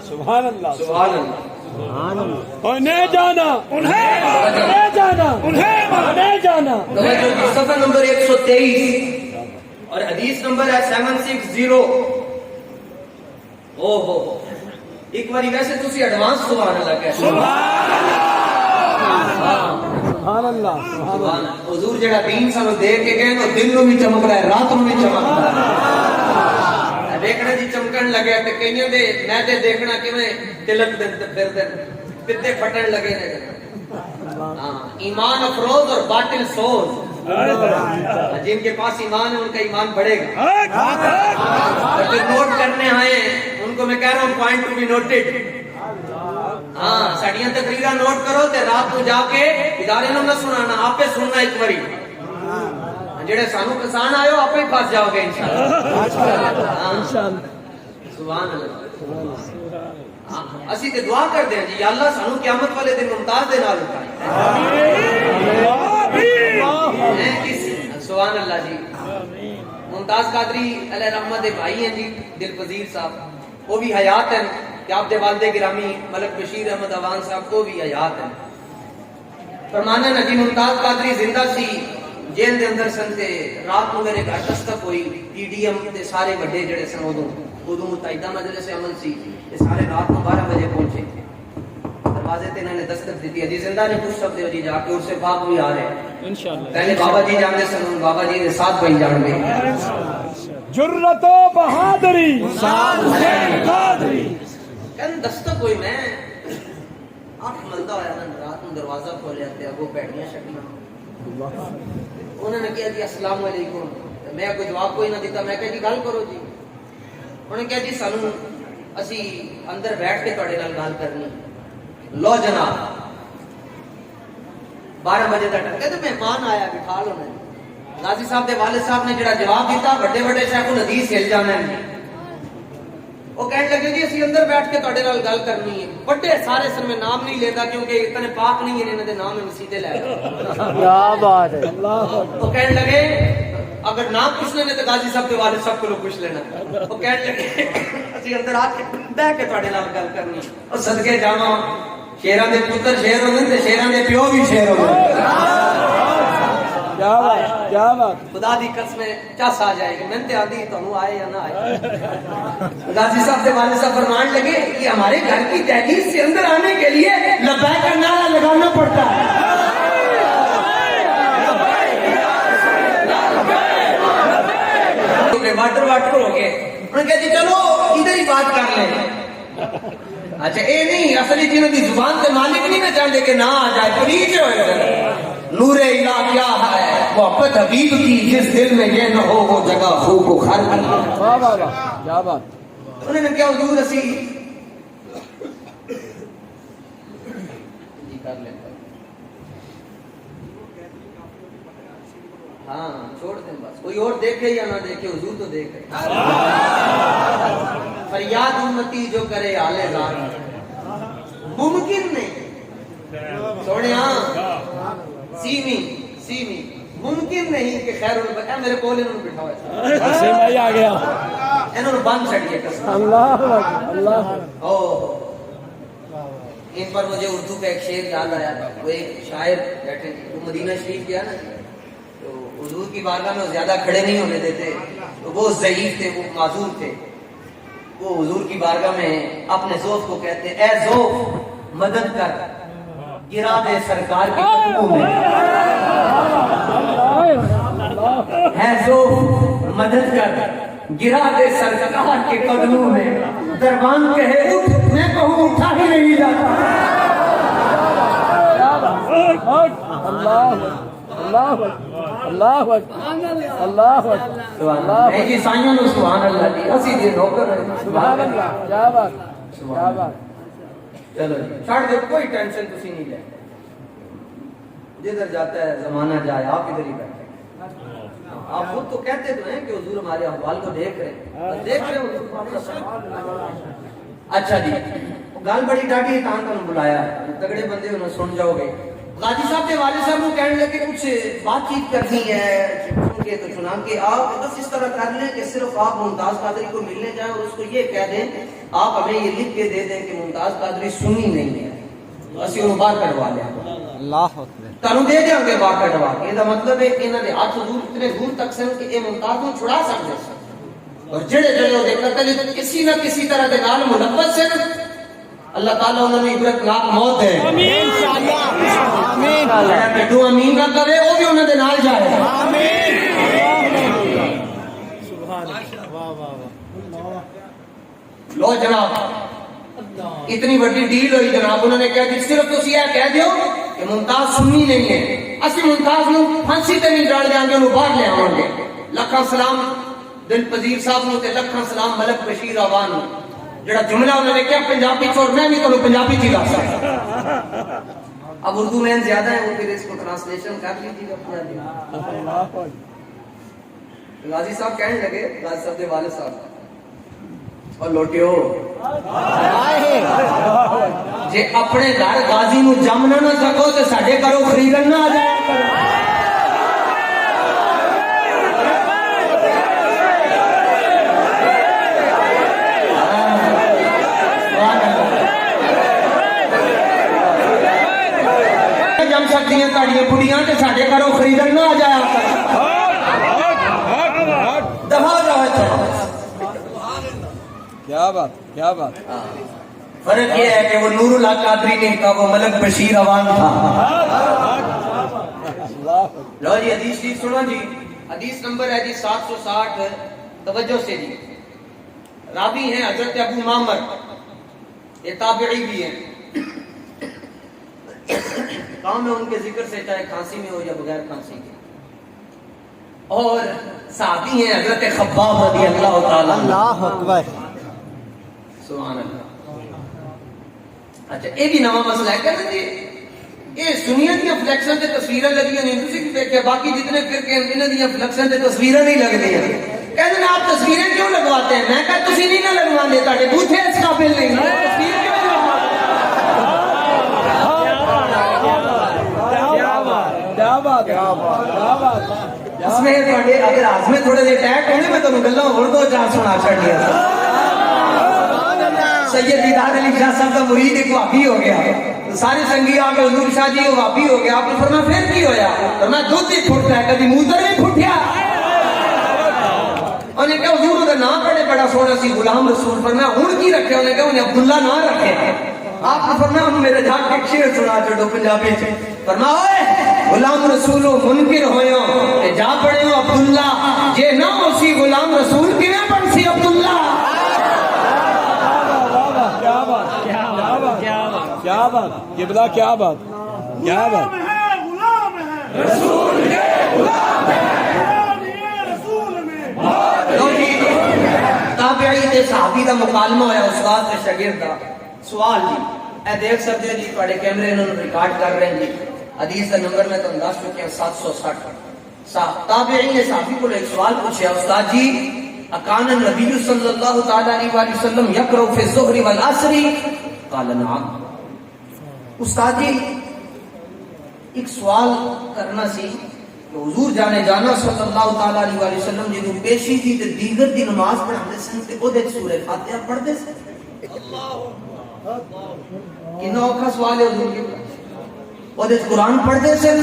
سبحان اللہ سبحان اللہ انہیں جانا انہیں جانا انہیں جانا صفحہ نمبر 123 اور حدیث نمبر ہے 760 او ہو ایک باری ویسے تسی ایڈوانس سبحان اللہ کہہ سبحان اللہ سبحان اللہ حضور جڑا دین سانو دے کے گئے تو دن نو بھی چمک رہا ہے رات نو بھی چمک رہا ہے دیکھنا جی چمکن لگے تے کئیاں دے میں تے دیکھنا کیویں تلک دے پھر دے پتے پھٹن لگے نے ہاں ایمان افروز اور باطل سوز جن کے پاس ایمان ہے ان کا ایمان بڑھے گا جو نوٹ کرنے آئے ہیں ان کو میں کہہ رہا ہوں پوائنٹ ٹو بی نوٹڈ ہاں ساڑیاں تقریرہ نوٹ کرو تے رات کو جا کے ادارے نو نہ سنانا آپ پہ سننا ایک باری جڑے سانو کسان آئے ہو آپ ہی پاس جاؤ گے انشاءاللہ سبحان اللہ اسی تے دعا کر دیں جی یا اللہ سانو قیامت والے دن ممتاز دے نال اٹھائے سبحان اللہ جی ممتاز قادری علیہ رحمت دے بھائی ہیں جی دل پذیر صاحب، وہ بھی حیات ہیں کہ آپ دے والد گرامی ملک بشیر احمد اوان صاحب وہ بھی حیات ہیں. فرمانا نا جی ممتاز قادری زندہ سی جیل دے اندر سن تے رات کو میرے گھر دستک ہوئی. پی ڈی ایم دے سارے بڑے جڑے سن ادو متحدہ مجلس عمل سی یہ سارے رات کو 12 بجے پہنچے. دروازے تے انہوں نے دستک دیتی. ابھی زندہ نے پوچھ سکتے ہو جی جا کے اسے پاک بھی آ رہے ہیں انشاءاللہ. پہلے بابا جی جانتے سن بابا جی کے ساتھ بھائی جان گے. جرت و بہادری قادری کہن دستک ہوئی میں آنکھ ملتا ہوا نا رات میں دروازہ کھولے آتے وہ بیٹھیاں شکلیں. انہوں نے کہا جی السلام علیکم. میں کوئی جواب کوئی نہ دیتا. میں کہا جی گل کرو جی. انہوں نے کہا جی سانو اسی اندر بیٹھ کے تھوڑے نال گل کرنی. لو جناب 12 بجے تک کہتے مہمان آیا بٹھا لو. غازی صاحب دے والد صاحب نے جڑا جواب دیتا بڑے بڑے شیخ الحدیث ہل جانا ہے. وہ کہنے لگے جی اسی اندر بیٹھ کے تھوڑے نال گل کرنی ہے. بڑے سارے سر میں نام نہیں لیتا کیونکہ اتنے پاک نہیں ہے انہوں نے نام مسیدے لے. کیا بات ہے. وہ کہنے لگے اگر نام پوچھ لینے تو غازی صاحب کے والد صاحب کو لوگ پوچھ لینا. وہ کہنے لگے اسی اندر آ کے بیٹھ کے تھوڑے نال گل کرنی. اور صدقے جاواں شیراں دے پتر شیر ہوندے تے شیراں دے پیو بھی شیر ہوندے. کیا بات کیا بات. خدا دی قسم چس آ جائے گی. میں تے آندی تانوں آئے یا نہ آئے. غازی صاحب سے والد صاحب فرمان لگے کہ ہمارے گھر کی دہلیز سے اندر آنے کے لیے لبیک کا نعرہ لگانا پڑتا ہے. واٹر ہو گئے. انہوں نے کہا جی چلو ادھر ہی بات کر لیں. اچھا اے نہیں اصلی جنہوں کی زبان سے مالک نہیں نہ چاہتے کہ نہ آ جائے پلیز ہوئے. نور الہ کیا ہے محبت حبیب کی جس دل میں یہ نہ ہو وہ جگہ خوب و خر کی. واہ واہ واہ کیا بات. انہوں نے کیا حضور اسی جی کر لیتا. ہاں چھوڑ دیں بس کوئی اور دیکھے یا نہ دیکھے حضور تو دیکھ رہے. فریاد امتی جو کرے آلے ذات ممکن نہیں. سونے ہاں سیمی ممکن نہیں کہ خیر میرے کول انہوں نے بٹھاؤ سے میں آ گیا. انہوں نے بند چڑھیے قسم. اللہ اللہ ان پر مجھے اردو کا ایک شعر یاد آیا. وہ ایک شاعر بیٹھے تھے وہ مدینہ شریف گیا نا تو حضور کی بارگاہ میں زیادہ کھڑے نہیں ہونے دیتے. تو وہ ضعیف تھے وہ معذور تھے. وہ حضور کی بارگاہ میں اپنے ذوف کو کہتے اے ذوف مدد کر گرا دے سرکار کے قدموں میں. اے ذوف مدد کر گرا دے سرکار کے قدموں میں. دربان کہے اٹھ میں کہوں اٹھا ہی نہیں جاتا. اللہ اللہ اللہ اللہ اللہ. جی سائیوں نے سبحان اللہ دی اسی دی نوکر ہے. سبحان اللہ کیا بات کیا بات. چلو جی چھوڑ دو کوئی ٹینشن تسی نہیں لے. جدھر جاتا ہے زمانہ جائے آپ ادھر ہی بیٹھے. آپ خود تو کہتے تو ہیں کہ حضور ہمارے احوال کو دیکھ رہے ہیں. دیکھ رہے حضور. اچھا جی گل بڑی ڈاٹی ہے کہاں تمہیں بلایا ہے. تگڑے بندے انہیں سن جاؤ گے. غازی صاحب کے والد صاحب کو کہنے لگے کچھ بات چیت کرنی ہے سن کے تو چنان کے آپ بس اس طرح کر لیں کہ صرف آپ ممتاز قادری کو ملنے جائیں اور اس کو یہ کہہ دیں آپ ہمیں یہ لکھ کے دے دیں کہ ممتاز قادری سنی نہیں ہے اسی انہوں باہر کٹوا لیں. اللہ اکبر. تانوں دے دیں گے باہر کٹوا کے. یہ مطلب ہے کہ انہوں نے ہاتھ حضور اتنے دور تک سن کہ یہ ممتاز کو چھڑا سکتے ہیں. اور جڑے جڑے وہ قتل کسی نہ کسی طرح کے نال ملوث سے اللہ تعالیٰ انہوں نے عبرت ناک موت ہے. آمین آمین کٹو امین نہ کرے وہ بھی انہوں نے نال جائے. آمین. سبحان اللہ واہ واہ واہ. لو جناب اتنی بڑی ڈیل ہوئی جناب. انہوں نے کہا جی صرف تسی یہ کہہ دیو کہ ممتاز سنی نہیں ہے اسی ممتاز نو پھانسی تے نہیں ڈال دیاں گے انہوں باہر لے آؤں گے. لکھاں سلام دل پذیر صاحب نو تے لکھاں سلام ملک بشیر آوان نو. جڑا جملہ انہوں نے کیا پنجابی چھوڑ میں بھی تو پنجابی تھی دس سکتا. اب اردو میں زیادہ ہے وہ پھر اس کو ٹرانسلیشن کر لیجیے گا پورا دن. غازی صاحب کہنے لگے غازی صاحب کے والد صاحب اور لوٹیو جے اپنے گھر غازی نو جم نہ سکو تو ساڈے گھروں خریدن نہ آ جائے. والی بڑیاں تے ساڈے گھروں خریدن نہ آ جایا کرن دفعہ ہو جاؤ اتھوں کیا بات کیا بات فرق یہ ہے کہ وہ نور اللہ قادری نہیں تھا وہ ملک بشیر عوان تھا لو جی حدیث شریف سنو جی حدیث نمبر ہے جی 760 توجہ سے جی راوی ہیں حضرت ابو معمر یہ تابعی بھی ہیں کام ہے ان کے ذکر سے چاہے کھانسی میں ہو یا بغیر کھانسی کے اور صحابی ہیں حضرت خباب رضی اللہ تعالی اللہ اکبر سبحان اللہ اچھا یہ بھی نواں مسئلہ ہے کہتے جی یہ سنیت کی فلیکشن تے تصویراں لگیاں نہیں تسی بھی دیکھیا باقی جتنے فرقے ہیں انہاں دی فلیکشن تے تصویراں نہیں لگدی ہیں کہتے ہیں آپ تصویریں کیوں لگواتے ہیں میں کہا تسی نہیں نہ لگواندے تاڈے بوتھے اس قابل نہیں تصویر کیوں لگواتے کیا بات کیا بات کیا بات اس میں تھوڑے اگر آج میں تھوڑے دے ٹیک ہونے میں تو گلاں ہور دو چار سنا چھڑیا سید دیدار علی شاہ صاحب کا مرید ایک وہابی ہو گیا سارے سنگی آ کے حضور شاہ جی وہابی ہو گیا آپ نے فرمایا پھر کی ہویا فرمایا دودھ ہی پھٹ رہا ہے کبھی موتر نہیں پھٹیا انہوں نے کہا حضور کا نام بڑا سونا سی غلام رسول فرمایا ہن کی رکھے انہوں نے کہا انہیں عبداللہ نہ رکھے آپ نے فرمایا ہم میرے جا کے شعر سنا چھوڑو پنجابی سے فرمایا اوئے غلام رسول منکر ہوئے جا پڑے ہو عبداللہ جے نہ ہو سی غلام رسول کیویں بن سی عبداللہ کیا بات کیا بات کیا بات قبلہ کیا بات کیا بات رسول کے غلام ہے رسول میں تابعی تے صحابی دا مکالمہ ہویا استاد تے شاگرد دا سوال جی اے دیکھ سکتے جی تواڈے کیمرے انہوں نے ریکارڈ کر رہے ہیں جی حدیث کا نمبر میں تو دس چکے ہیں 760 تابعی نے صحابی کو ایک سوال پوچھا استاد جی اکان النبی صلی اللہ تعالی علیہ وآلہ وسلم یقرأ فی الظہر والعصر قال نعم استاد جی ایک سوال کرنا سی کہ حضور جانے جانا صلی اللہ تعالی علیہ وآلہ وسلم جنہوں پیشی تھی تے دیگر دی نماز پڑھاندے سن تے او دے سورہ فاتحہ پڑھدے سن کتنا اوکھا سوال ہے حضور کے او دے قرآن پڑھدے سن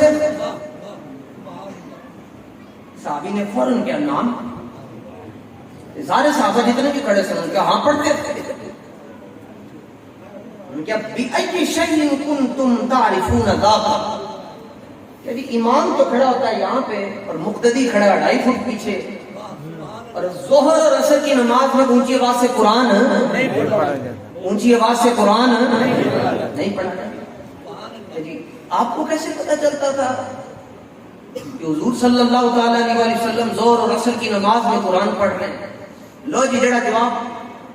صحابی نے فوراً کیا نام سارے صحابہ جتنے بھی کھڑے سن کیا ہاں پڑھتے تھے کیا بِأَيِّ شَيْءٍ كُنْتُمْ تَعْرِفُونَ ذَاكَ یعنی امام تو کھڑا ہوتا ہے یہاں پہ اور مقتدی کھڑا ہے 2.5 فٹ پیچھے اور ظہر اور عصر کی نماز میں اونچی آواز سے قرآن اونچی آواز سے قرآن نہیں پڑھنا جی آپ کو کیسے پتہ چلتا تھا کہ حضور صلی اللہ تعالی علیہ وسلم ظہر اور عصر کی نماز میں قرآن پڑھ رہے ہیں لو جی جڑا جواب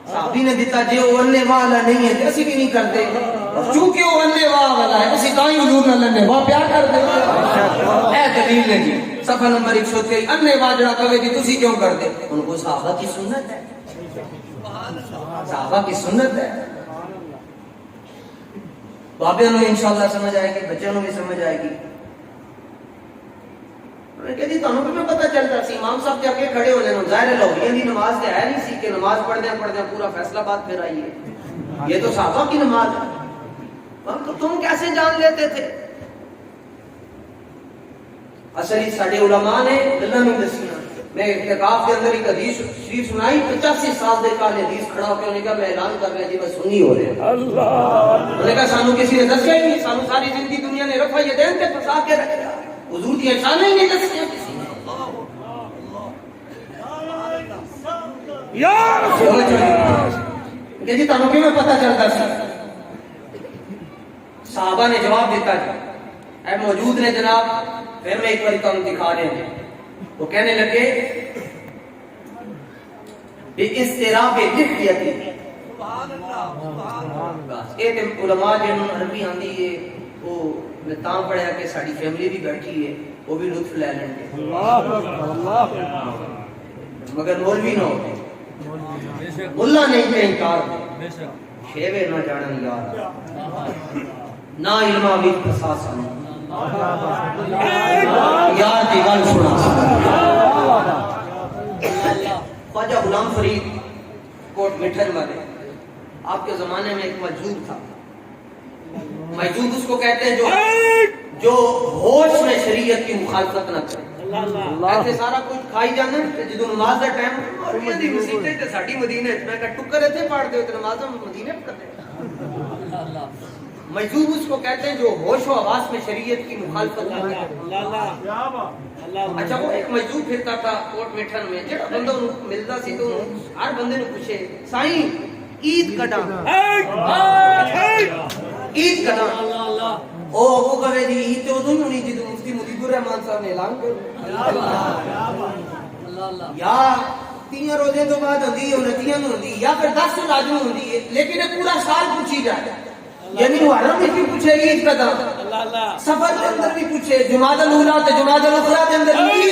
صحابی نے دیتا جے وہ اننے والا نہیں ہے اسی بھی نہیں کرتے اور چونکہ وہ اننے والا ہے اسی تائیں حضور نہ لنے واہ پیار کر دے اے دلیل ہے جی صفحہ نمبر 123 اننے واہ جڑا کہے جی تسی کیوں کر دے ان کو صحابہ کی سنت ہے صحابہ کی سنت ہے بابیاں نو انشاءاللہ سمجھ آئے گی بچوں نو بھی سمجھ آئے گی میں کہتی تانوں بھی پتہ چلتا سی امام صاحب جا کے کھڑے ہو جانا ظاہر ہے لوگوں دی نماز تے ہے نہیں سی کہ نماز پڑھ دیں پورا فیصلہ بات پھر آئی ہے یہ تو صحابہ کی نماز ہے تو تم کیسے جان لیتے تھے اصلی ساڈے علماء نے اللہ میں دسیاں میں اعتکاف کے اندر ایک حدیث شریف سنائی 85 سال دے کال حدیث کھڑا ہو کے انہوں نے کہا میں اعلان کر رہا جی میں سنی ہو رہا اللہ انہوں نے کہا سانو کسی نے دسیا ہی نہیں سانو ساری زندگی دنیا نے رفع یدین تے پھنسا کے رکھا حضور دی احسان ہی نہیں دسیا کسی نے یا رسول کہ جی تانوں کیوں پتہ چلتا سی صحابہ نے جواب دیتا جی اے موجود نے جناب پھر میں ایک بار کم دکھا رہے ہیں وہ کہنے لگے بے استراب لحیتی ایک علماء جنہوں عربی آندی ہے وہ میں تاں پڑھیا کہ ساڑی فیملی بھی بیٹھی ہے وہ بھی لطف لے لیں گے مگر مولوی نہ ہوتے ملا نہیں کہ انکار شیوے نہ جانن یار نہ علماء بھی پساس آنے یار دی گل سنا خواجہ غلام فرید کوٹ مٹھر والے آپ کے زمانے میں ایک مجذوب تھا مجذوب اس کو کہتے ہیں جو جو ہوش میں شریعت کی مخالفت نہ کرے ایسے سارا کچھ کھائی جانا جدو نماز کا ٹائم مولویاں دی مسیتیں تے ساڈی مدینے میں کہ ٹکر ایتھے پڑھ دے تے نماز مدینے میں کرتے مجذوب اس کو کہتے ہیں جو ہوش و حواس میں شریعت کی مخالفت نہ کرے اچھا وہ ایک مجذوب پھرتا تھا کوٹ میٹھن میں جڑا بندہ ملدا سی تو ہر بندے نو پوچھے سائیں عید کڈا عید کڈا او ابو کہے جی عید تو ادوں نہیں جدوں مفتی مجیب الرحمان صاحب نے اعلان کر یا 3 روزے تو بعد ہوندی ہے 29 نو ہوندی یا پھر 10 لاجم ہوندی ہے لیکن یہ پورا سال پوچھی جائے یعنی محرم میں بھی پوچھے عید کدا سفر کے اندر بھی پوچھے جمادی الاولیٰ تے جمادی الاخری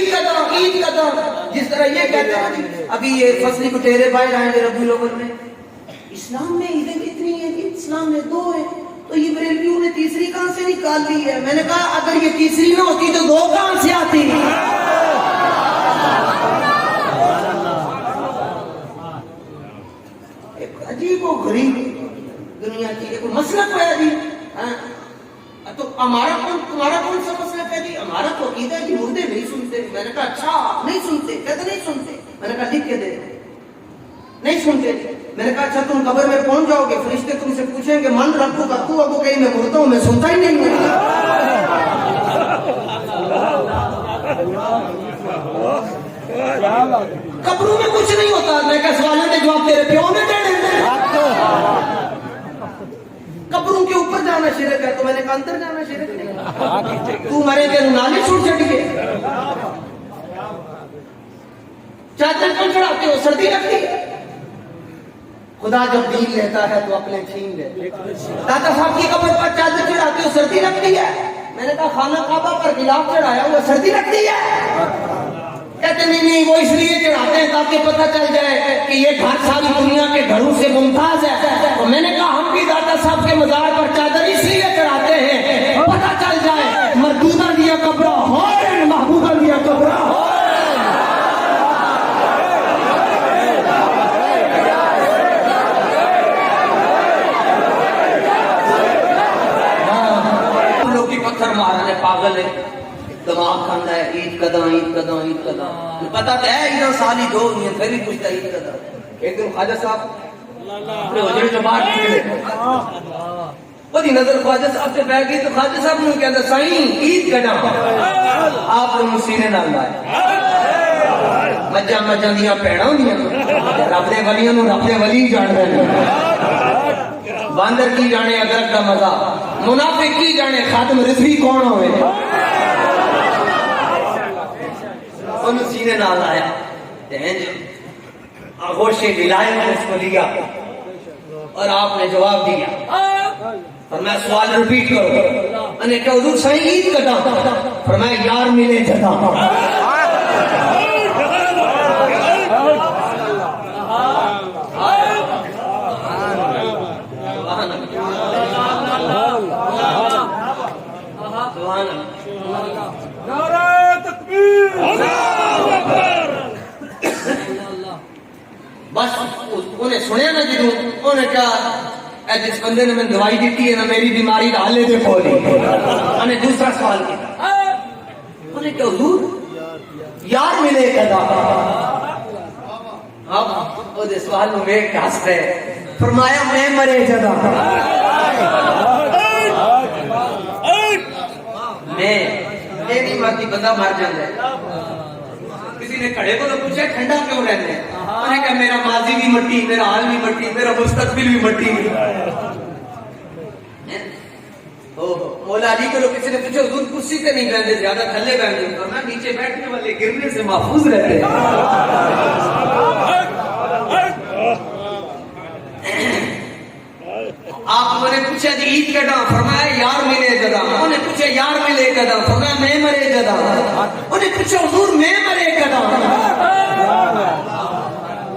کے اندر عید کدا جس طرح یہ کہتے ہیں ابھی یہ فصلی کٹیرے باہر آئیں گے ربیع الاول میں اسلام میں عیدیں کتنی ہیں اسلام میں 2 ہیں تو یہ بریلویوں نے تیسری کہاں سے نکال لی ہے میں نے کہا اگر یہ تیسری نہ ہوتی تو 2 کہاں سے آتی ایک عجیب و غریب دنیا کی ایک مسلک ہے جی تو ہمارا کون تمہارا کون سا مسلک ہے جی ہمارا تو عقیدہ ہے کہ مردے نہیں سنتے میں نے کہا اچھا نہیں سنتے کہتے نہیں سنتے میں نے کہا لکھ کے دے نہیں سنتے میں نے کہا اچھا تم قبر میں پہنچ جاؤ گے فرشتے تم سے پوچھیں گے من رب کا تو ابو کہیں میں مردہ ہوں میں سنتا ہی نہیں ہوں قبروں میں کچھ نہیں ہوتا میں کہا سوالوں کے جواب تیرے پیوں نے دے دیں قبروں کے اوپر جانا شرک ہے تو میں نے کہا اندر جانا شرک نہیں تو مرے کے نالے چھوٹ چڑھیے چادر کیوں چڑھاتے ہو سردی لگتی ہے خدا جب دین لیتا ہے تو اپنے چھین لے دادا صاحب کی قبر پر چادر چڑھاتے ہو سردی لگتی ہے میں نے کہا خانہ کعبہ پر غلاف چڑھایا ہوا سردی لگتی ہے کہتے نہیں وہ اس لیے چڑھاتے ہیں تاکہ پتہ چل جائے کہ یہ گھر ساری دنیا کے گھروں سے ممتاز ہے تو میں نے کہا ہم بھی دادا صاحب کے مزار پر چادر اس لیے چڑھاتے ہیں پتہ چل جائے مردودہ دیا قبرہ ہو محبوبہ دیا قبرہ ہو پتھر مارنے پاگل ہے دماغ کھانا ہے عید کدا عید کدا عید کدا پتا تو ہے عید سال ہی 2 ہوئی ہیں پھر بھی پوچھتا عید کدا ایک دن خواجہ صاحب اپنے حجرے سے باہر نکلے وہی نظر خواجہ صاحب سے بیٹھ گئی تو خواجہ صاحب نے کہا سائیں عید کدا آپ نے سینے نال لائے مجھا دیا پیڑا ہوندیاں رب دے ولیاں نوں رب دے ولی جان رہے ہیں باندر کی جانے ادرک کا مزہ منافق کی جانے خاتم رضوی کون ہوئے انہوں سینے نال آیا آغوش ولایت اس کو لیا اور آپ نے جواب دیا فرمایا سوال ریپیٹ کرو میں نے کہا حضور سائیں عید کدا فرمایا یار ملے جدا بس انہیں سنیا نا جدوں انہیں کہا اے جس بندے نے میں دوائی دیتی ہے نا میری بیماری دا حل دے کھولی انہیں دوسرا سوال کیا انہیں کہا حضور یار ملے کدا اب وہ دے سوال میں ایک ہنس رہے فرمایا میں مرے جدا میں نہیں مرتی بندہ مر جاتا ہے کسی نے کھڑے کو تو پوچھا ٹھنڈا کیوں رہتے ہیں میں نے کہا میرا ماضی بھی مٹی میرا حال بھی مٹی میرا مستقبل بھی مٹی مولا علی کو کسی نے پوچھا حضور کرسی سے نہیں بیٹھتے زیادہ تھلے بیٹھتے اور میں نیچے بیٹھنے والے گرنے سے محفوظ رہتے آپ نے پوچھا جی عید کدا فرمایا یار ملے جدا انہوں نے پوچھا یار ملے کدا فرمایا میں مرے جدا انہوں نے پوچھا حضور میں مرے کدا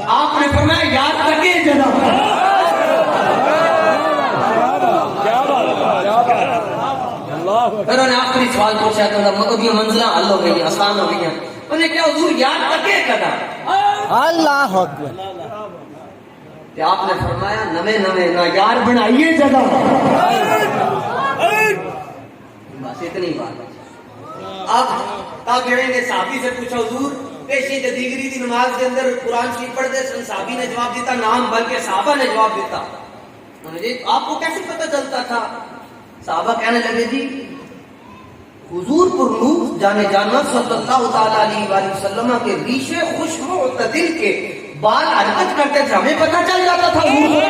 آپ نے فرمایا یار تکے جدا انہوں نے آخری سوال پوچھا تو منزلہ حل ہو گئی آسان ہو گئی انہوں نے کہا حضور یار تکے کدا اللہ اکبر کہ آپ نے فرمایا نوے نہ یار بنائیے جگہ بس اتنی بات. اب تابعین نے صحابی سے پوچھا حضور پیشی دیگری دی نماز کے اندر قرآن شریف پڑھتے سن. صحابی نے جواب دیتا نام بلکہ صحابہ نے جواب دیتا. انہوں نے جی آپ کو کیسے پتہ چلتا تھا؟ صحابہ کہنے لگے جی حضور پر نور جانے جانا صلی اللہ تعالی علیہ وآلہ وسلم کے ریشے خوش معتدل کے بال حرکت کرتے تھے ہمیں پتہ چل جاتا تھا حضور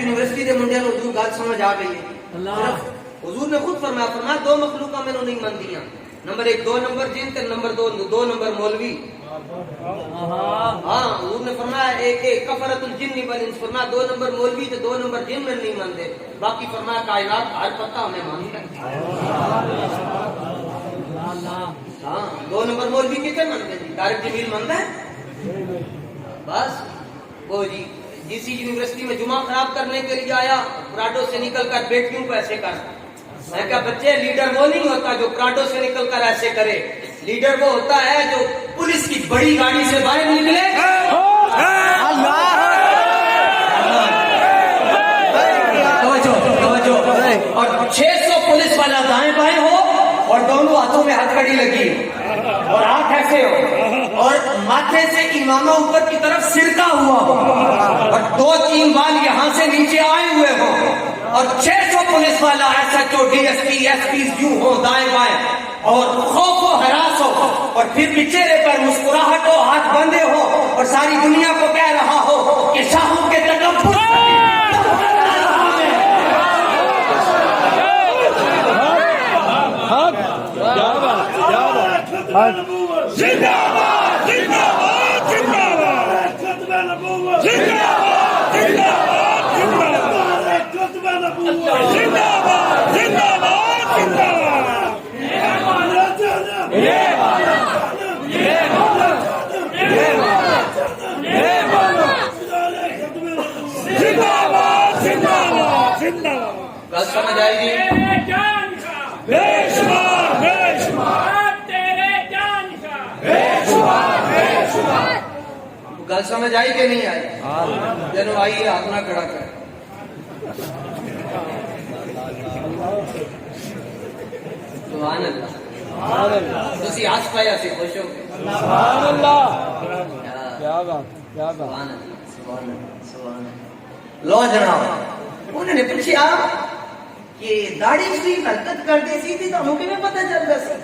یونیورسٹی کے منڈے نے حضور گل سمجھ آ گئی ہے. حضور نے خود فرمایا دو مخلوقاں میں نہیں مندیاں. نمبر 1 2 نمبر جن تے نمبر 2 نمبر مولوی. ہاں حضور نے فرمایا ایک کفرت الجن والانس. فرمایا 2 نمبر مولوی تے 2 نمبر جن میں نہیں مانتے. باقی فرمایا کائنات ہر پتہ ہمیں مانتا ہے. ہاں 2 نمبر مولوی کتنے مانتے جی؟ طارق جمیل مانتا ہے. بس وہ جی جی سی یونیورسٹی میں جمعہ خراب کرنے کے لیے آیا پراڈو سے نکل کر بیٹیوں کو ایسے کر. میں کہا بچے لیڈر وہ نہیں ہوتا جو پراڈو سے نکل کر ایسے کرے. لیڈر وہ ہوتا ہے جو پولیس کی بڑی گاڑی سے باہر نکلے اور 600 پولیس والا دائیں بائیں ہو اور دونوں ہاتھوں میں ہتھکڑی لگی اور آنکھ ایسے ہو اور ماتھے سے امامہ اوپر کی طرف سرکا ہوا ہو اور 2-3 بال یہاں سے نیچے آئے ہوئے ہو اور 600 پولیس والا ایسا جو D S P S P یوں ہو دائیں بائیں اور خوف و ہراس ہو اور پھر بھی چہرے پر مسکراہٹ ہو ہاتھ بندھے ہو اور ساری دنیا کو کہہ رہا ہو کہ شاہوں کے تکبر بس سمجھ آئے گی. گل سمجھ آئی کہ نہیں آئی؟ چلو آئیے ہاتھ نہ کھڑا کر. سبحان اللہ. تسی ہاتھ پایا سے خوش ہو گئے. سبحان اللہ. کیا بات کیا بات. سبحان اللہ سبحان اللہ سبحان اللہ. لو جناب انہوں نے پوچھا کہ داڑھی شریف حرکت کرتے سی تھی تو ہمیں بھی پتہ چلتا سی.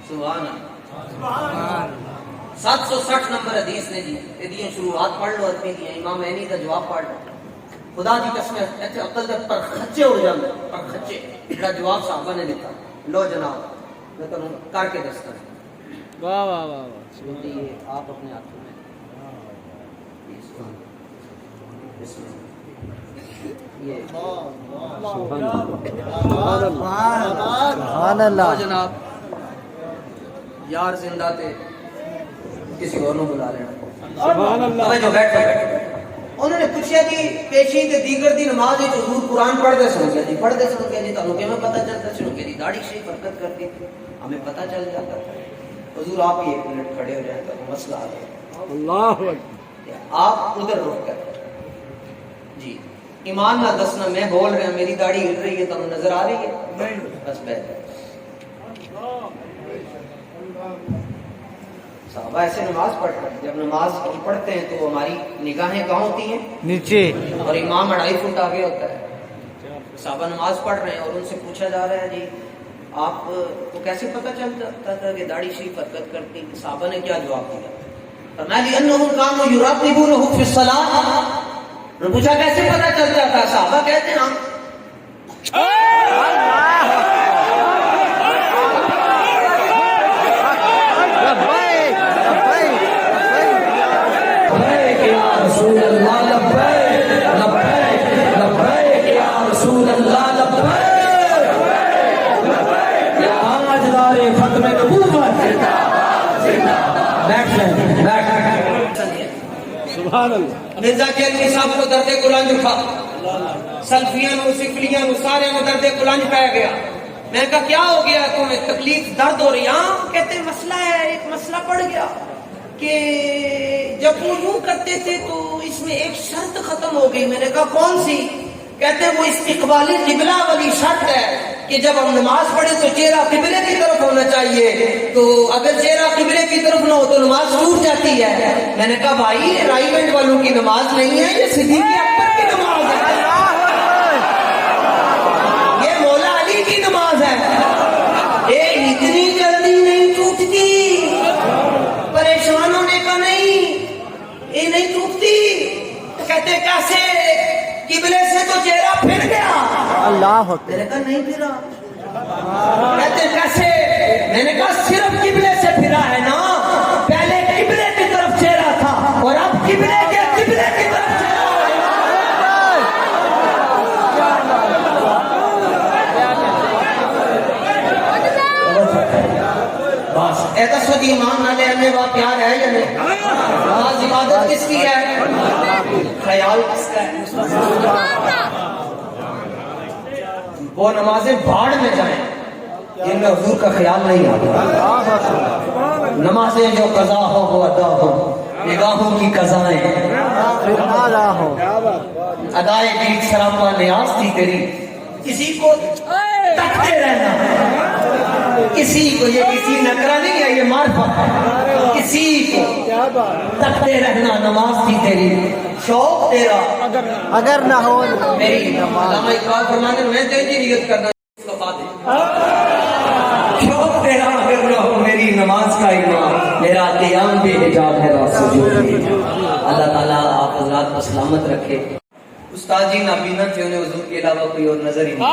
سبحان اللہ. 760 نمبر حدیث نے جی یہ شروعات پڑھ لو اتنی دی امام عینی کا جواب پڑھ لو. خدا دی قسم ایسے عقل دے پر خچے ہو جاندے پر خچے جڑا جواب صحابہ نے دیتا. لو جناب میں تمہیں کر کے دستا ہوں. واہ واہ واہ واہ. یہ آپ اپنے ہاتھوں میں یہ سبحان اللہ. جناب یار زندہ تھے کسی اور بلا لینا. سبحان اللہ. جو بیٹھے انہوں نے پوچھا کہ پیشی تے دیگر دی نماز وچ حضور قرآن پڑھدے سن گیا جی پڑھدے سن گیا جی تانوں کیویں پتہ چلتا سن گیا جی داڑھی شریف حرکت کرتی تھی ہمیں پتہ چل جاتا تھا. حضور آپ ہی 1 منٹ کھڑے ہو جائیں تو مسئلہ آ گیا. اللہ اکبر. آپ ادھر رک کر جی ایمان نہ دسنا میں بول رہا میری داڑھی ہل رہی ہے تمہیں نظر آ رہی ہے؟ بس بیٹھ جائے. صحابہ ایسے نماز پڑھتے ہیں. جب نماز پڑھتے ہیں تو ہماری نگاہیں کہاں ہوتی ہیں؟ نیچے. اور امام 2.5 فٹ آگے ہوتا ہے. صحابہ نماز پڑھ رہے ہیں اور ان سے پوچھا جا رہا ہے جی آپ کو کیسے پتہ چلتا تھا کہ داڑھی شریف حرکت کرتی؟ صحابہ نے کیا جواب دیا؟ فرمایا لأنهم كانوا يراقبونه في الصلاة. پوچھا کیسے پتہ چلتا تھا؟ صحابہ کہتے ہیں ہم سبحان اللہ. مرزا کیلوی صاحب کو درد قلنج اٹھا سلفیاں نو سفلیاں نو سارے میں درد قلنج پہ گیا. میں کہا کیا ہو گیا تمہیں تکلیف درد ہو رہی؟ ہاں کہتے ہیں مسئلہ ہے ایک مسئلہ پڑ گیا کہ جب وہ یوں کرتے تھے تو اس میں ایک شرط ختم ہو گئی. میں نے کہا کون سی؟ کہتے وہ استقبالی قبلہ والی شرط ہے کہ جب ہم نماز پڑھے تو چہرہ قبلے کی طرف ہونا چاہیے, تو اگر چہرہ قبلے کی طرف نہ ہو تو نماز ٹوٹ جاتی ہے. میں نے کہا بھائی یہ رائیوینٹ والوں کی نماز نہیں ہے, یہ صدیق اکبر کی نماز ہے, یہ مولا علی کی نماز ہے. یہ اتنی جلدی نہیں ٹوٹتی. پریشان ہونے کا نہیں, یہ نہیں ٹوٹتی. کہتے کیسے؟ قبلے سے تو چہرہ پھر گیا. اللہ میں نے کہا نہیں پھرا. کہتے کیسے؟ میں نے کہا صرف قبلے سے پھرا ہے نا, پہلے قبلے کی طرف چہرہ تھا اور اب قبلے کی طرف چہرہ بس. ایسا سو ایمان نہ لینے کا پیار ہے یا نہیں؟ نماز عبادت کس کی ہے؟ خیال کس کا ہے؟ وہ نمازیں بھاڑ میں جائیں جن میں حضور کا خیال نہیں آتا. نمازیں جو قضا ہو وہ ادا ہو, نگاہوں کی قضائیں ادائے گیت سراپا نیاز تھی تیری. کسی کو تکتے رہنا, کسی کو, یہ کسی نکرہ نہیں ہے, یہ معرفت ہے. کسی کو تکتے رہنا نماز تھی تیری, شوق تیرا اگر نہ ہو میری. علامہ اقبال فرماتے ہیں میں تیری نیت کرنا وفا دے. شوق تیرا اگر نہ ہو میری نماز کا امام, میرا قیام بے حجاب ہے سجود بے حجاب. اللہ تعالیٰ آپ حضرات کو سلامت رکھے. استاد جی نابینا تھے, انہیں حضور کے علاوہ کوئی اور نظر ہی نہیں.